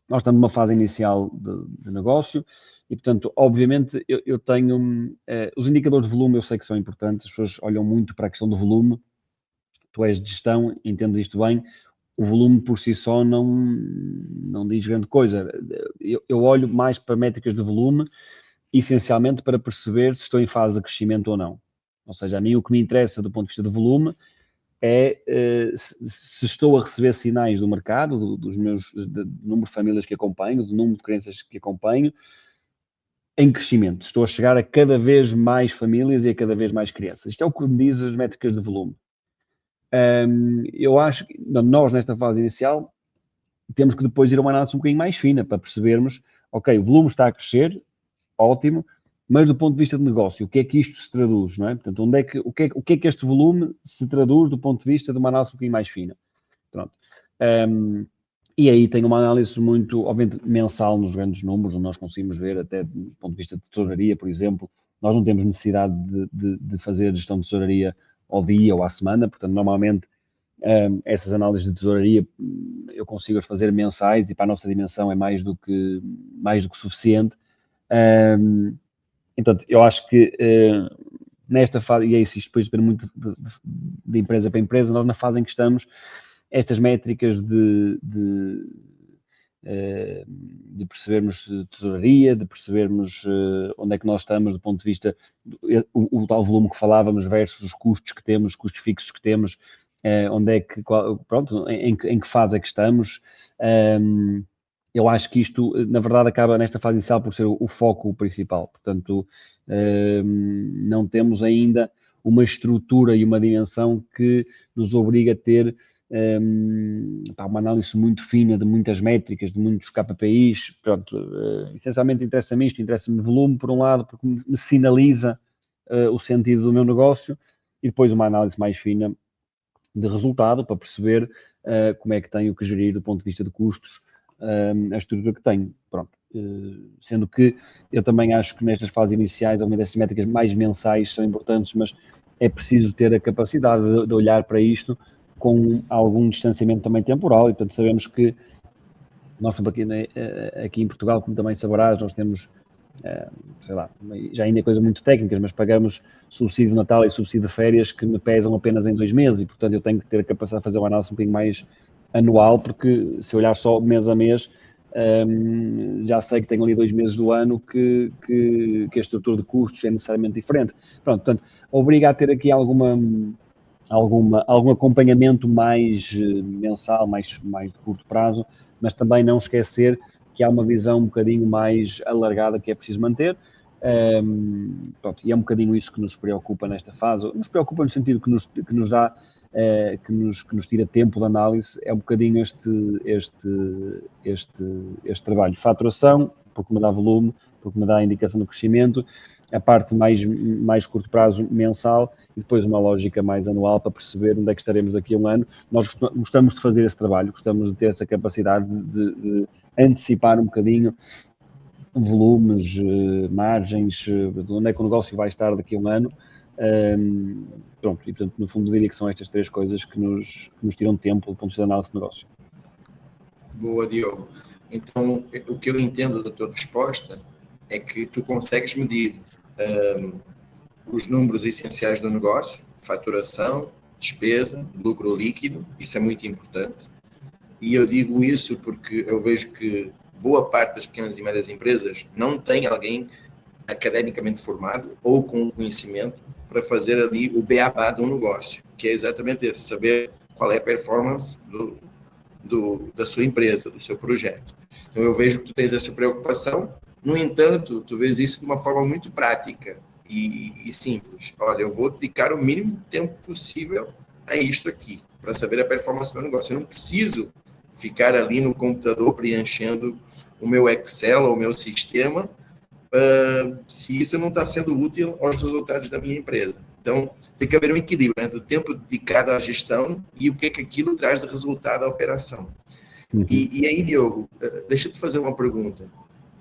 nós estamos numa fase inicial de negócio e, portanto, obviamente, eu tenho... os indicadores de volume eu sei que são importantes, as pessoas olham muito para a questão do volume, tu és de gestão, entendes isto bem, o volume por si só não diz grande coisa. Eu olho mais para métricas de volume, essencialmente para perceber se estou em fase de crescimento ou não. Ou seja, a mim o que me interessa do ponto de vista de volume é se estou a receber sinais do mercado, do número de famílias que acompanho, do número de crianças que acompanho, em crescimento. Estou a chegar a cada vez mais famílias e a cada vez mais crianças. Isto é o que me diz as métricas de volume. Eu acho que nós, nesta fase inicial, temos que depois ir a uma análise um bocadinho mais fina para percebermos, ok, o volume está a crescer, ótimo, mas do ponto de vista de negócio, o que é que isto se traduz, não é? Portanto, o que é que este volume se traduz do ponto de vista de uma análise um bocadinho mais fina? Pronto. E aí tem uma análise muito, obviamente, mensal nos grandes números, onde nós conseguimos ver até do ponto de vista de tesouraria, por exemplo, nós não temos necessidade de fazer gestão de tesouraria ao dia ou à semana, portanto, normalmente essas análises de tesouraria eu consigo as fazer mensais e para a nossa dimensão é mais do que suficiente. Então, eu acho que nesta fase, e é isso, isto depois depende muito de empresa para empresa, nós na fase em que estamos, estas métricas de percebermos tesouraria, de percebermos onde é que nós estamos do ponto de vista o tal volume que falávamos versus os custos que temos, custos fixos que temos, onde é que, pronto, em que fase é que estamos. Eu acho que isto, na verdade, acaba nesta fase inicial por ser o foco principal. Portanto, não temos ainda uma estrutura e uma dimensão que nos obriga a ter uma análise muito fina de muitas métricas, de muitos KPIs. Pronto, essencialmente interessa-me isto, interessa-me volume, por um lado, porque me sinaliza o sentido do meu negócio, e depois uma análise mais fina de resultado, para perceber como é que tenho que gerir do ponto de vista de custos a estrutura que tenho. Pronto. Sendo que eu também acho que nestas fases iniciais, algumas destas métricas mais mensais são importantes, mas é preciso ter a capacidade de olhar para isto com algum distanciamento também temporal, e portanto sabemos que nós aqui em Portugal, como também saberás, nós temos, sei lá, já ainda é coisa muito técnicas, mas pagamos subsídio de Natal e subsídio de férias que me pesam apenas em 2 meses, e portanto eu tenho que ter a capacidade de fazer uma análise um bocadinho mais anual, porque se olhar só mês a mês, já sei que tenho ali 2 meses do ano que a estrutura de custos é necessariamente diferente. Pronto, portanto, obriga a ter aqui algum acompanhamento mais mensal, mais de curto prazo, mas também não esquecer que há uma visão um bocadinho mais alargada que é preciso manter. Pronto, e é um bocadinho isso que nos preocupa nesta fase. Nos preocupa no sentido que nos dá, que nos tira tempo de análise, é um bocadinho este trabalho. Faturação, porque me dá volume, porque me dá a indicação do crescimento, a parte mais curto prazo mensal, e depois uma lógica mais anual para perceber onde é que estaremos daqui a um ano. Nós gostamos de fazer esse trabalho, gostamos de ter essa capacidade de antecipar um bocadinho volumes, margens, de onde é que o negócio vai estar daqui a um ano. Pronto, e portanto, no fundo, diria que são estas 3 coisas que nos tiram tempo do ponto de vista de análise de negócio. Boa, Diogo. Então, o que eu entendo da tua resposta é que tu consegues medir os números essenciais do negócio, faturação, despesa, lucro líquido, isso é muito importante. E eu digo isso porque eu vejo que boa parte das pequenas e médias empresas não tem alguém academicamente formado ou com conhecimento para fazer ali o beabá de um negócio, que é exatamente esse, saber qual é a performance da sua empresa, do seu projeto. Então eu vejo que tu tens essa preocupação, no entanto, tu vês isso de uma forma muito prática e simples. Olha, eu vou dedicar o mínimo de tempo possível a isto aqui, para saber a performance do meu negócio. Eu não preciso ficar ali no computador preenchendo o meu Excel ou o meu sistema, se isso não está sendo útil aos resultados da minha empresa. Então, tem que haver um equilíbrio entre o tempo dedicado à gestão e o que é que aquilo traz de resultado à operação. E aí, Diogo, deixa eu te fazer uma pergunta.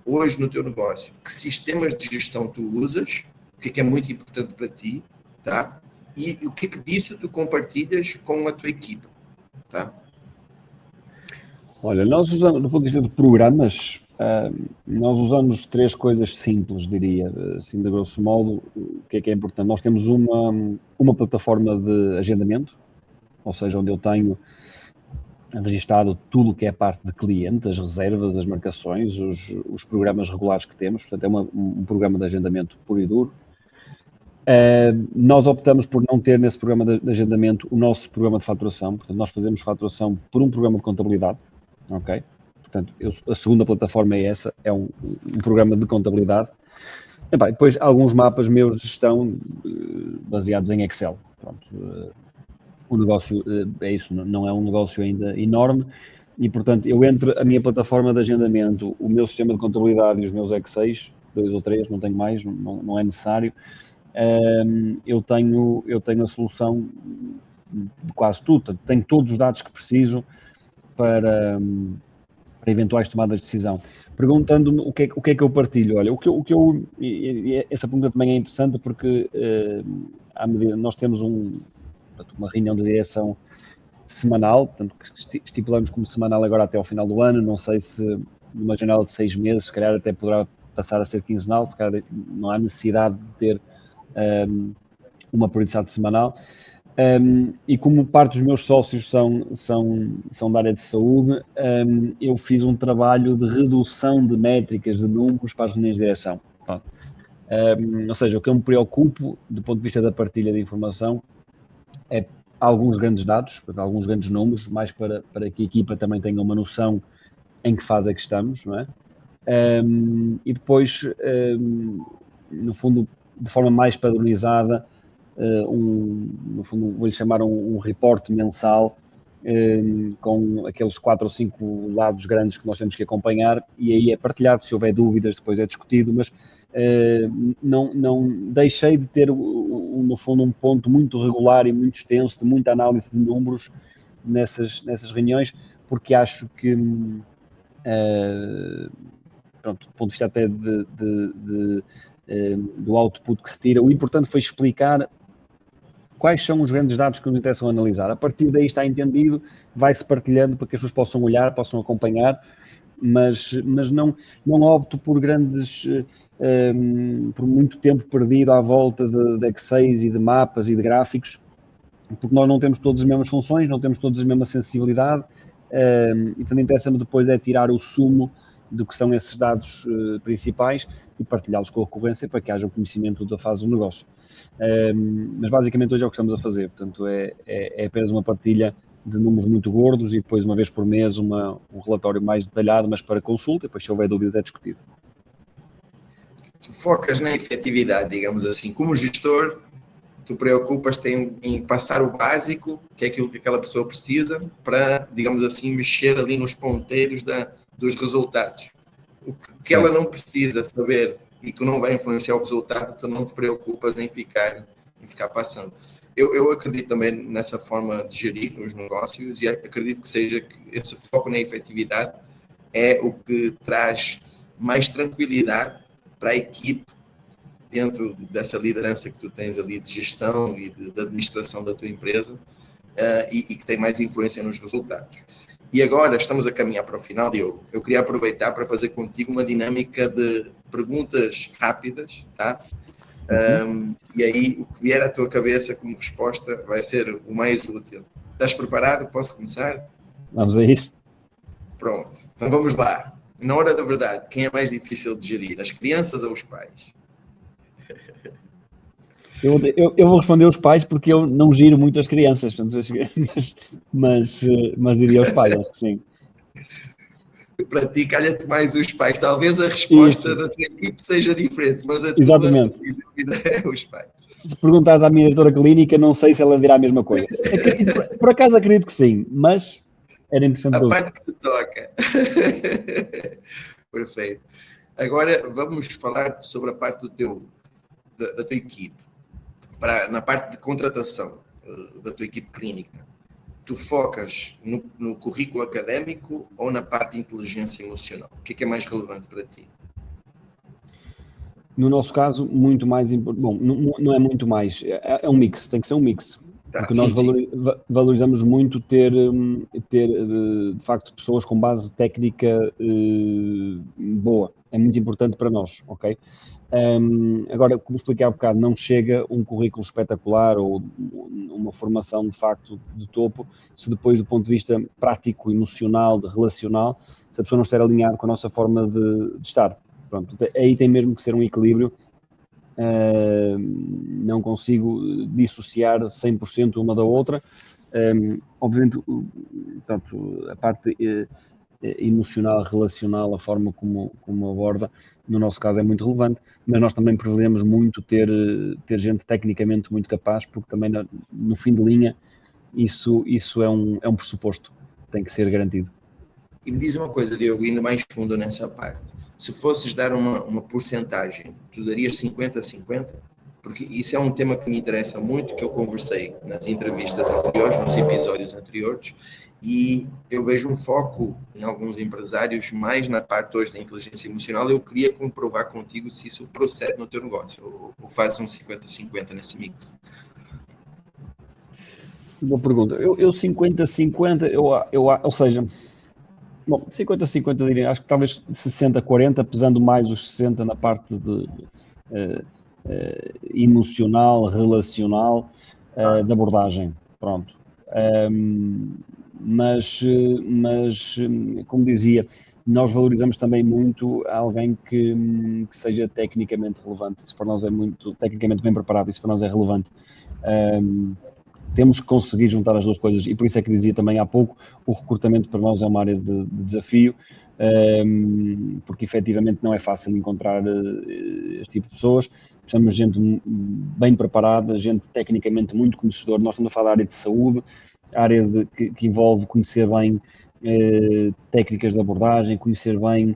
Hoje, no teu negócio, que sistemas de gestão tu usas? O que é muito importante para ti? Tá? E o que é que disso tu compartilhas com a tua equipe? Tá? Olha, nós usamos, do ponto de vista de programas, nós usamos 3 coisas simples, diria, assim de grosso modo. O que é importante? Nós temos uma plataforma de agendamento, ou seja, onde eu tenho registado tudo o que é parte de cliente, as reservas, as marcações, os programas regulares que temos. Portanto, é um programa de agendamento puro e duro. Nós optamos por não ter nesse programa de agendamento o nosso programa de faturação. Portanto, nós fazemos faturação por um programa de contabilidade. Ok? Portanto, a segunda plataforma é essa, é um programa de contabilidade. E depois, alguns mapas meus de gestão baseados em Excel. Pronto, o negócio é isso, não é um negócio ainda enorme, e portanto, eu entre a minha plataforma de agendamento, o meu sistema de contabilidade e os meus Excels, 2 ou 3, não tenho mais, não é necessário, eu tenho a solução de quase tudo. Portanto, tenho todos os dados que preciso para eventuais tomadas de decisão. Perguntando-me o que é que eu partilho. Olha, essa pergunta também é interessante porque à medida nós temos uma reunião de direção semanal, portanto, que estipulamos como semanal agora até ao final do ano. Não sei se numa janela de 6 meses, se calhar até poderá passar a ser quinzenal, se calhar não há necessidade de ter uma periodicidade semanal. E como parte dos meus sócios são da área de saúde, eu fiz um trabalho de redução de métricas, de números para as reuniões de direção. Ou seja, o que eu me preocupo do ponto de vista da partilha de informação é alguns grandes dados, alguns grandes números, mais para que a equipa também tenha uma noção em que fase é que estamos, não é? E depois, no fundo, de forma mais padronizada, no fundo, vou-lhe chamar um report mensal, com aqueles 4 ou 5 dados grandes que nós temos que acompanhar, e aí é partilhado. Se houver dúvidas, depois é discutido, mas não deixei de ter, no fundo, um ponto muito regular e muito extenso, de muita análise de números nessas reuniões, porque acho que, pronto, do ponto de vista até do output que se tira, o importante foi explicar quais são os grandes dados que nos interessam analisar. A partir daí está entendido, vai-se partilhando para que as pessoas possam olhar, possam acompanhar, mas não opto por grandes, por muito tempo perdido à volta de Excel e de mapas e de gráficos, porque nós não temos todas as mesmas funções, não temos todas a mesma sensibilidade, e também interessa-me depois é tirar o sumo do que são esses dados principais e partilhá-los com a recorrência para que haja o conhecimento da fase do negócio. Mas basicamente hoje é o que estamos a fazer, portanto é apenas uma partilha de números muito gordos e depois uma vez por mês um relatório mais detalhado, mas para consulta, e depois se houver dúvidas é discutido. Tu focas na efetividade, digamos assim, como gestor, tu preocupas-te em passar o básico, que é aquilo que aquela pessoa precisa, para, digamos assim, mexer ali nos ponteiros dos resultados. O que ela não precisa saber e que não vai influenciar o resultado, tu não te preocupas em ficar passando. Eu acredito também nessa forma de gerir os negócios e acredito que seja que esse foco na efetividade é o que traz mais tranquilidade para a equipe dentro dessa liderança que tu tens ali de gestão e de administração da tua empresa, e que tem mais influência nos resultados. E agora estamos a caminhar para o final, Diogo. Eu queria aproveitar para fazer contigo uma dinâmica de perguntas rápidas, tá? E aí o que vier à tua cabeça como resposta vai ser o mais útil. Estás preparado? Posso começar? Vamos a isso. Pronto, então vamos lá. Na hora da verdade, quem é mais difícil de gerir, as crianças ou os pais? Eu vou responder os pais porque eu não giro muito as crianças, mas diria os pais, acho que sim. Para ti, calha-te mais os pais. Talvez a resposta da tua equipe seja diferente, mas a tua dúvida é os pais. Se perguntares à minha diretora clínica, não sei se ela dirá a mesma coisa. Por acaso acredito que sim, mas era interessante. A parte que te toca. Perfeito. Agora vamos falar sobre a parte da tua equipe. Na parte de contratação da tua equipe clínica, tu focas no currículo académico ou na parte de inteligência emocional? O que é mais relevante para ti? No nosso caso, muito mais importante. Bom, não é muito mais, é um mix, tem que ser um mix. Porque nós valorizamos muito ter de facto pessoas com base técnica boa. É muito importante para nós, ok? Agora, como expliquei há bocado, não chega um currículo espetacular ou uma formação de facto de topo, se depois do ponto de vista prático, emocional, relacional, se a pessoa não estiver alinhada com a nossa forma de estar. Pronto, aí tem mesmo que ser um equilíbrio. Não consigo dissociar 100% uma da outra. Obviamente, portanto, a parte emocional, relacional, a forma como aborda, no nosso caso é muito relevante, mas nós também privilegiamos muito ter gente tecnicamente muito capaz, porque também no fim de linha isso é um pressuposto, tem que ser garantido. E me diz uma coisa, Diogo, indo mais fundo nessa parte. Se fosses dar uma porcentagem, tu darias 50-50? Porque isso é um tema que me interessa muito, que eu conversei nas entrevistas anteriores, nos episódios anteriores, e eu vejo um foco em alguns empresários mais na parte hoje da inteligência emocional. Eu queria comprovar contigo se isso procede no teu negócio, ou fazes um 50-50 nesse mix. Boa pergunta. Eu 50-50, ou seja... Bom, 50-50 diria, acho que talvez 60-40, pesando mais os 60 na parte de emocional, relacional, de abordagem, pronto. Mas, como dizia, nós valorizamos também muito alguém que seja tecnicamente relevante. Isso para nós é muito, tecnicamente bem preparado, isso para nós é relevante. Temos que conseguir juntar as duas coisas e por isso é que dizia também há pouco, o recrutamento para nós é uma área de desafio, porque efetivamente não é fácil encontrar este tipo de pessoas, precisamos de gente bem preparada, gente tecnicamente muito conhecedora. Nós estamos a falar da área de saúde, a área que envolve conhecer bem técnicas de abordagem, conhecer bem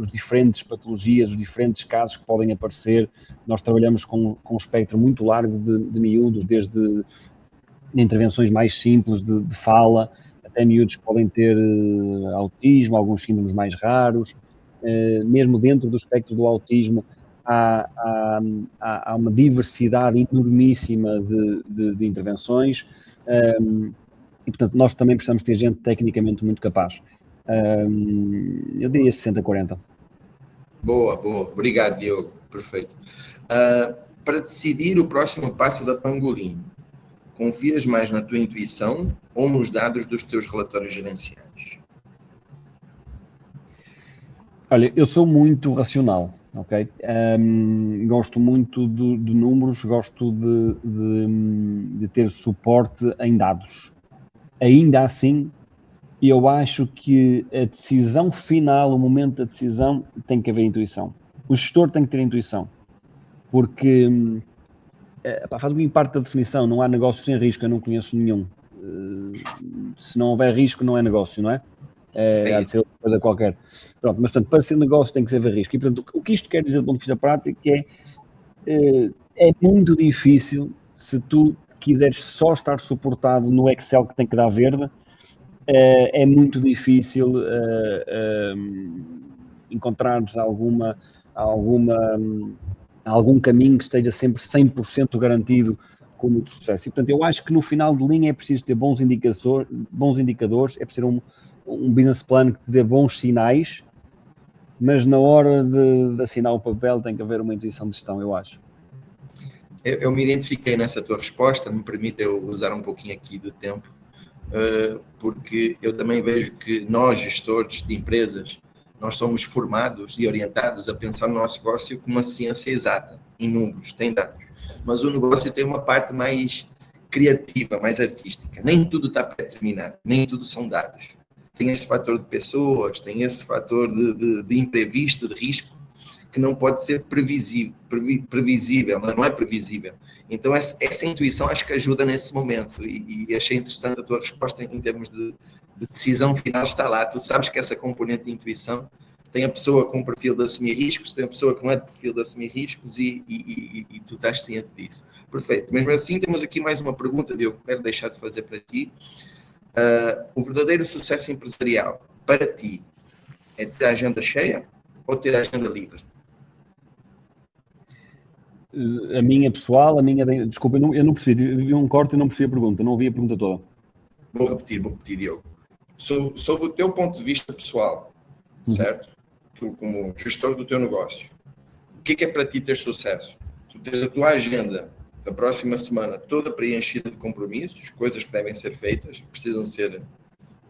as diferentes patologias, os diferentes casos que podem aparecer. Nós trabalhamos com um espectro muito largo de miúdos, desde intervenções mais simples de fala, até miúdos que podem ter autismo, alguns síndromes mais raros. Mesmo dentro do espectro do autismo, há uma diversidade enormíssima de intervenções. E, portanto, nós também precisamos ter gente tecnicamente muito capaz. Eu diria 60-40. Boa. Obrigado, Diogo. Perfeito. Para decidir o próximo passo da Pangolim, confias mais na tua intuição ou nos dados dos teus relatórios gerenciais? Olha, eu sou muito racional, ok? Gosto muito de números, gosto de ter suporte em dados. Ainda assim, eu acho que a decisão final, o momento da decisão, tem que haver intuição. O gestor tem que ter intuição, porque faz um pouquinho parte da definição, não há negócio sem risco, eu não conheço nenhum. Se não houver risco, não é negócio, não é? Há de ser outra coisa qualquer. Pronto, mas, portanto, para ser negócio tem que haver risco. E, portanto, o que isto quer dizer do ponto de vista prático é muito difícil, se tu quiseres só estar suportado no Excel que tem que dar verde, é muito difícil encontrares algum caminho que esteja sempre 100% garantido como de sucesso. E, portanto, eu acho que no final de linha é preciso ter bons indicadores, é preciso um business plan que te dê bons sinais, mas na hora de assinar o papel tem que haver uma intuição de gestão, eu acho. Eu me identifiquei nessa tua resposta, me permite eu usar um pouquinho aqui de tempo, porque eu também vejo que nós, gestores de empresas, nós somos formados e orientados a pensar no nosso negócio como uma ciência exata, em números, tem dados. Mas o negócio tem uma parte mais criativa, mais artística. Nem tudo está pré-determinado, nem tudo são dados. Tem esse fator de pessoas, tem esse fator de imprevisto, de risco, que não pode ser previsível, não é previsível. Então, essa intuição acho que ajuda nesse momento. E achei interessante a tua resposta em termos de decisão final, está lá. Tu sabes que essa componente de intuição tem a pessoa com o perfil de assumir riscos, tem a pessoa que não é de perfil de assumir riscos e tu estás ciente disso. Perfeito. Mesmo assim, temos aqui mais uma pergunta, Diogo, que quero deixar de fazer para ti. O verdadeiro sucesso empresarial, para ti, é ter a agenda cheia ou ter a agenda livre? A minha pessoal, desculpa, eu não percebi, vi um corte e não percebi a pergunta, não ouvi a pergunta toda. Vou repetir, Diogo. Sob o teu ponto de vista pessoal, certo? Tu, como gestor do teu negócio, o que é para ti ter sucesso? Tu tens a tua agenda da próxima semana toda preenchida de compromissos, coisas que devem ser feitas, precisam ser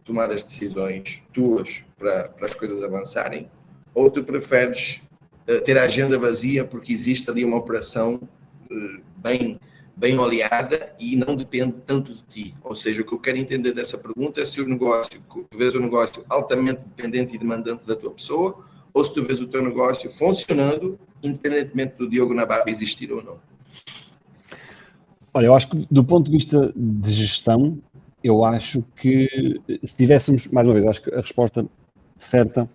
tomadas decisões tuas para as coisas avançarem, ou tu preferes ter a agenda vazia porque existe ali uma operação bem oleada e não depende tanto de ti? Ou seja, o que eu quero entender dessa pergunta é se tu vês o negócio altamente dependente e demandante da tua pessoa, ou se tu vês o teu negócio funcionando independentemente do Diogo Nabarro existir ou não. Olha, eu acho que do ponto de vista de gestão, eu acho que se tivéssemos, mais uma vez, acho que a resposta certa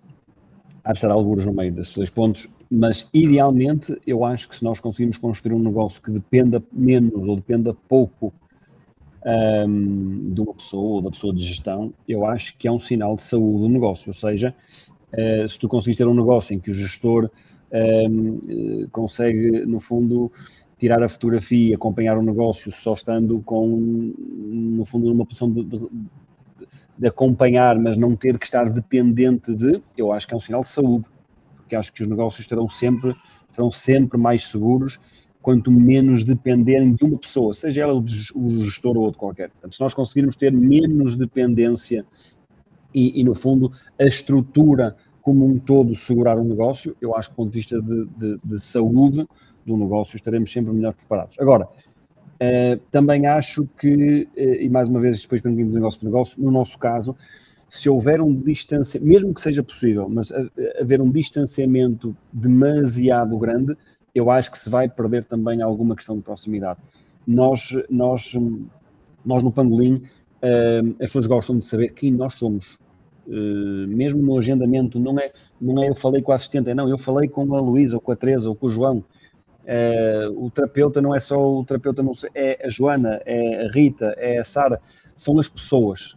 há de estar alguns no meio desses dois pontos, mas idealmente eu acho que se nós conseguirmos construir um negócio que dependa menos ou dependa pouco de uma pessoa ou da pessoa de gestão, eu acho que é um sinal de saúde do negócio. Ou seja, se tu conseguires ter um negócio em que o gestor consegue, no fundo, tirar a fotografia e acompanhar o negócio só estando no fundo, numa posição de acompanhar, mas não ter que estar dependente eu acho que é um sinal de saúde, porque acho que os negócios serão sempre mais seguros quanto menos dependerem de uma pessoa, seja ela o gestor ou outro qualquer. Portanto, se nós conseguirmos ter menos dependência e no fundo, a estrutura como um todo segurar um negócio, eu acho que do ponto de vista de saúde do negócio estaremos sempre melhor preparados. Agora, também acho que, e mais uma vez, depois permitimos de negócio para negócio, no nosso caso, se houver um distanciamento, mesmo que seja possível, mas haver um distanciamento demasiado grande, eu acho que se vai perder também alguma questão de proximidade. Nós no Pangolim, as pessoas gostam de saber quem nós somos. Mesmo no agendamento, não é eu falei com a assistente, não, eu falei com a Luísa, ou com a Teresa, ou com o João. O terapeuta não é só o terapeuta, não sei, é a Joana, é a Rita, é a Sara, são as pessoas.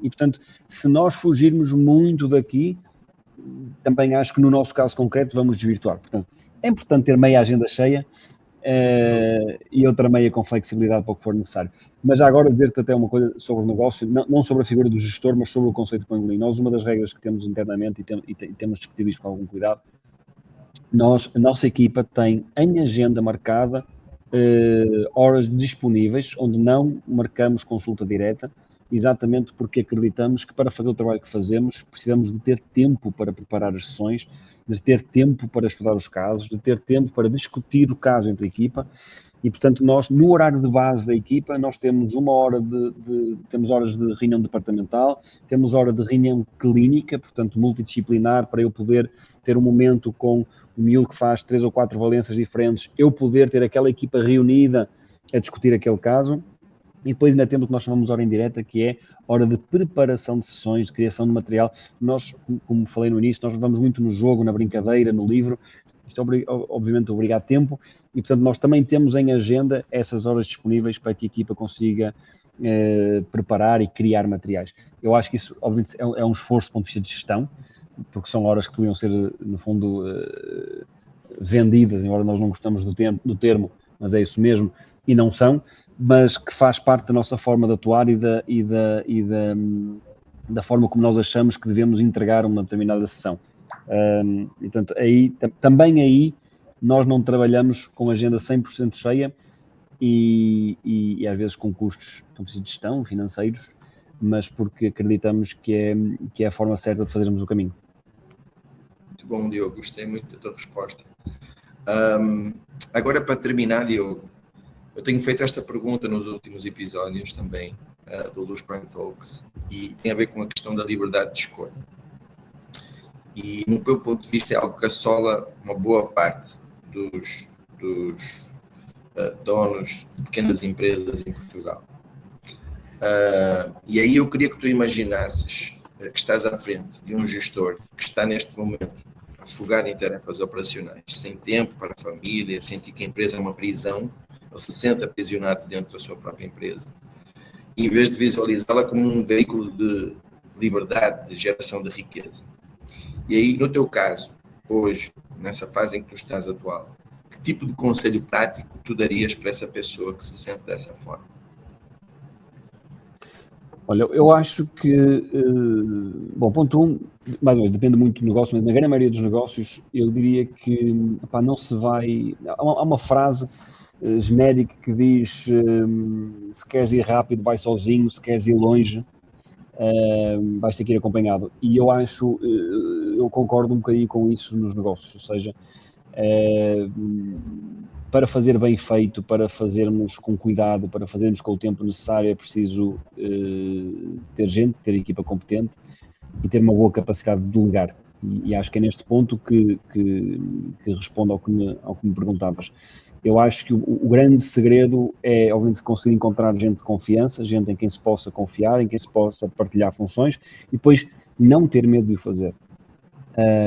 E, portanto, se nós fugirmos muito daqui, também acho que no nosso caso concreto vamos desvirtuar. Portanto, é importante ter meia agenda cheia e outra meia com flexibilidade para o que for necessário. Mas já agora dizer-te até uma coisa sobre o negócio, não sobre a figura do gestor, mas sobre o conceito de Pangolim. Nós, uma das regras que temos internamente, e temos discutido isto com algum cuidado, a nossa equipa tem em agenda marcada horas disponíveis, onde não marcamos consulta direta, exatamente porque acreditamos que para fazer o trabalho que fazemos precisamos de ter tempo para preparar as sessões, de ter tempo para estudar os casos, de ter tempo para discutir o caso entre a equipa. E, portanto, nós, no horário de base da equipa, nós temos temos horas de reunião departamental, temos hora de reunião clínica, portanto, multidisciplinar, para eu poder ter um momento com o miúdo que faz 3 ou 4 valências diferentes, eu poder ter aquela equipa reunida a discutir aquele caso. E depois ainda temos o que nós chamamos de hora indireta, que é hora de preparação de sessões, de criação de material. Nós, como falei no início, nós vamos muito no jogo, na brincadeira, no livro. Isto obviamente obriga a tempo e, portanto, nós também temos em agenda essas horas disponíveis para que a equipa consiga preparar e criar materiais. Eu acho que isso, obviamente, é um esforço do ponto de vista de gestão, porque são horas que podiam ser, no fundo, vendidas, embora nós não gostamos do termo, mas é isso mesmo, e não são, mas que faz parte da nossa forma de atuar e da forma como nós achamos que devemos entregar uma determinada sessão. Portanto, também aí nós não trabalhamos com agenda 100% cheia e às vezes com custos de gestão, financeiros, mas porque acreditamos que é a forma certa de fazermos o caminho. Muito bom, Diogo, gostei muito da tua resposta. Agora, para terminar, Diogo, eu tenho feito esta pergunta nos últimos episódios também do Luz Prime Talks e tem a ver com a questão da liberdade de escolha. E, no meu ponto de vista, é algo que assola uma boa parte dos donos de pequenas empresas em Portugal. E aí eu queria que tu imaginasses que estás à frente de um gestor que está neste momento afogado em tarefas operacionais, sem tempo para a família, sentir que a empresa é uma prisão, ele se sente aprisionado dentro da sua própria empresa. E, em vez de visualizá-la como um veículo de liberdade, de geração de riqueza. E aí, no teu caso, hoje, nessa fase em que tu estás atual, que tipo de conselho prático tu darias para essa pessoa que se sente dessa forma? Olha, eu acho que, bom, ponto 1, mais ou menos, depende muito do negócio, mas na grande maioria dos negócios, eu diria que não se vai... Há uma frase genérica que diz, se queres ir rápido, vai sozinho, se queres ir longe, vais ter que ir acompanhado. E eu concordo um bocadinho com isso nos negócios, ou seja, para fazer bem feito, para fazermos com cuidado, para fazermos com o tempo necessário, é preciso ter gente, ter equipa competente e ter uma boa capacidade de delegar. E acho que é neste ponto que respondo ao que me perguntavas. Eu acho que o grande segredo é, obviamente, conseguir encontrar gente de confiança, gente em quem se possa confiar, em quem se possa partilhar funções e depois não ter medo de o fazer.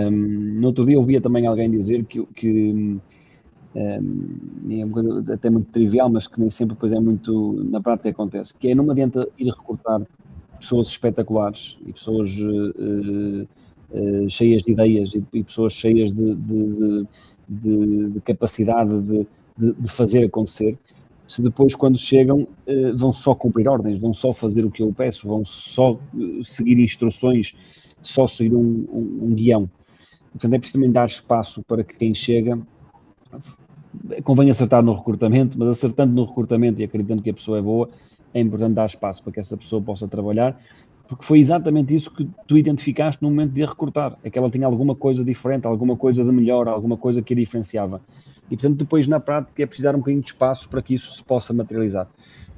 No outro dia eu ouvia também alguém dizer que é uma coisa até muito trivial, mas que nem sempre depois é muito, na prática acontece, que é não adianta ir recrutar pessoas espetaculares e pessoas cheias de ideias e pessoas cheias de capacidade de fazer acontecer, se depois quando chegam vão só cumprir ordens, vão só fazer o que eu peço, vão só seguir instruções, só seguir um guião. Portanto, é preciso também dar espaço para que quem chega, convém acertar no recrutamento, mas acertando no recrutamento e acreditando que a pessoa é boa, é importante dar espaço para que essa pessoa possa trabalhar, porque foi exatamente isso que tu identificaste no momento de a recrutar, é que ela tinha alguma coisa diferente, alguma coisa de melhor, alguma coisa que a diferenciava. E, portanto, depois, na prática, é precisar um bocadinho de espaço para que isso se possa materializar.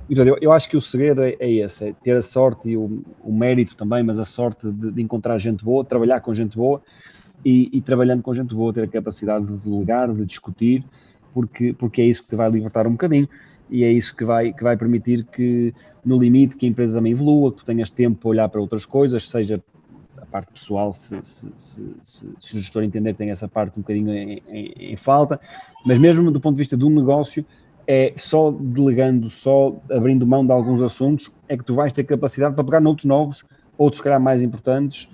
E, portanto, eu acho que o segredo é esse, é ter a sorte e o mérito também, mas a sorte de encontrar gente boa, trabalhar com gente boa e trabalhando com gente boa, ter a capacidade de delegar, de discutir, porque é isso que te vai libertar um bocadinho e é isso que vai permitir que, no limite, que a empresa também evolua, que tu tenhas tempo para olhar para outras coisas, seja a parte pessoal, se o gestor entender que tem essa parte um bocadinho em falta, mas mesmo do ponto de vista do negócio, é só delegando, só abrindo mão de alguns assuntos, é que tu vais ter capacidade para pegar noutros novos, outros se calhar mais importantes,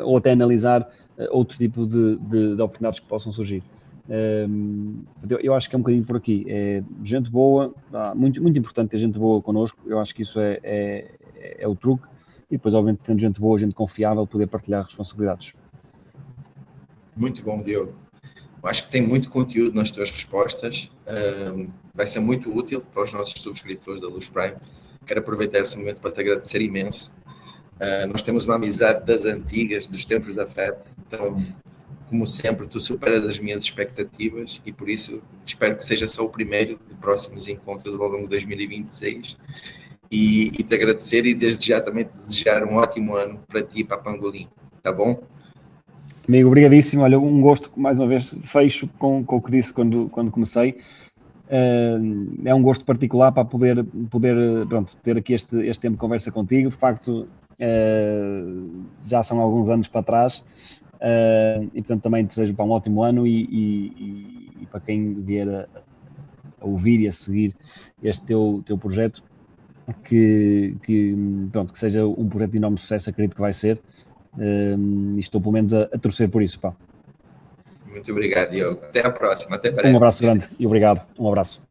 ou até analisar outro tipo de oportunidades que possam surgir. Eu acho que é um bocadinho por aqui. É gente boa, muito, muito importante ter gente boa connosco, eu acho que isso é o truque, e depois, obviamente, tendo gente boa, gente confiável, poder partilhar responsabilidades. Muito bom, Diogo. Eu acho que tem muito conteúdo nas tuas respostas, vai ser muito útil para os nossos subscritores da Luz Prime. Quero aproveitar esse momento para te agradecer imenso. Nós temos uma amizade das antigas, dos tempos da FEB, então, como sempre, tu superas as minhas expectativas e por isso espero que seja só o primeiro de próximos encontros ao longo de 2026 e te agradecer e desde já também te desejar um ótimo ano para ti e para a Pangolim, tá bom? Amigo, obrigadíssimo. Olha, um gosto, mais uma vez, fecho com o que disse quando comecei. É um gosto particular para poder pronto, ter aqui este tempo de conversa contigo. De facto, já são alguns anos para trás e, portanto, também desejo para um ótimo ano e para quem vier a ouvir e a seguir este teu projeto, que seja um projeto de enorme sucesso, acredito que vai ser. E estou pelo menos a torcer por isso, pá. Muito obrigado, Diogo. Até a próxima, até breve. Um abraço grande e obrigado. Um abraço.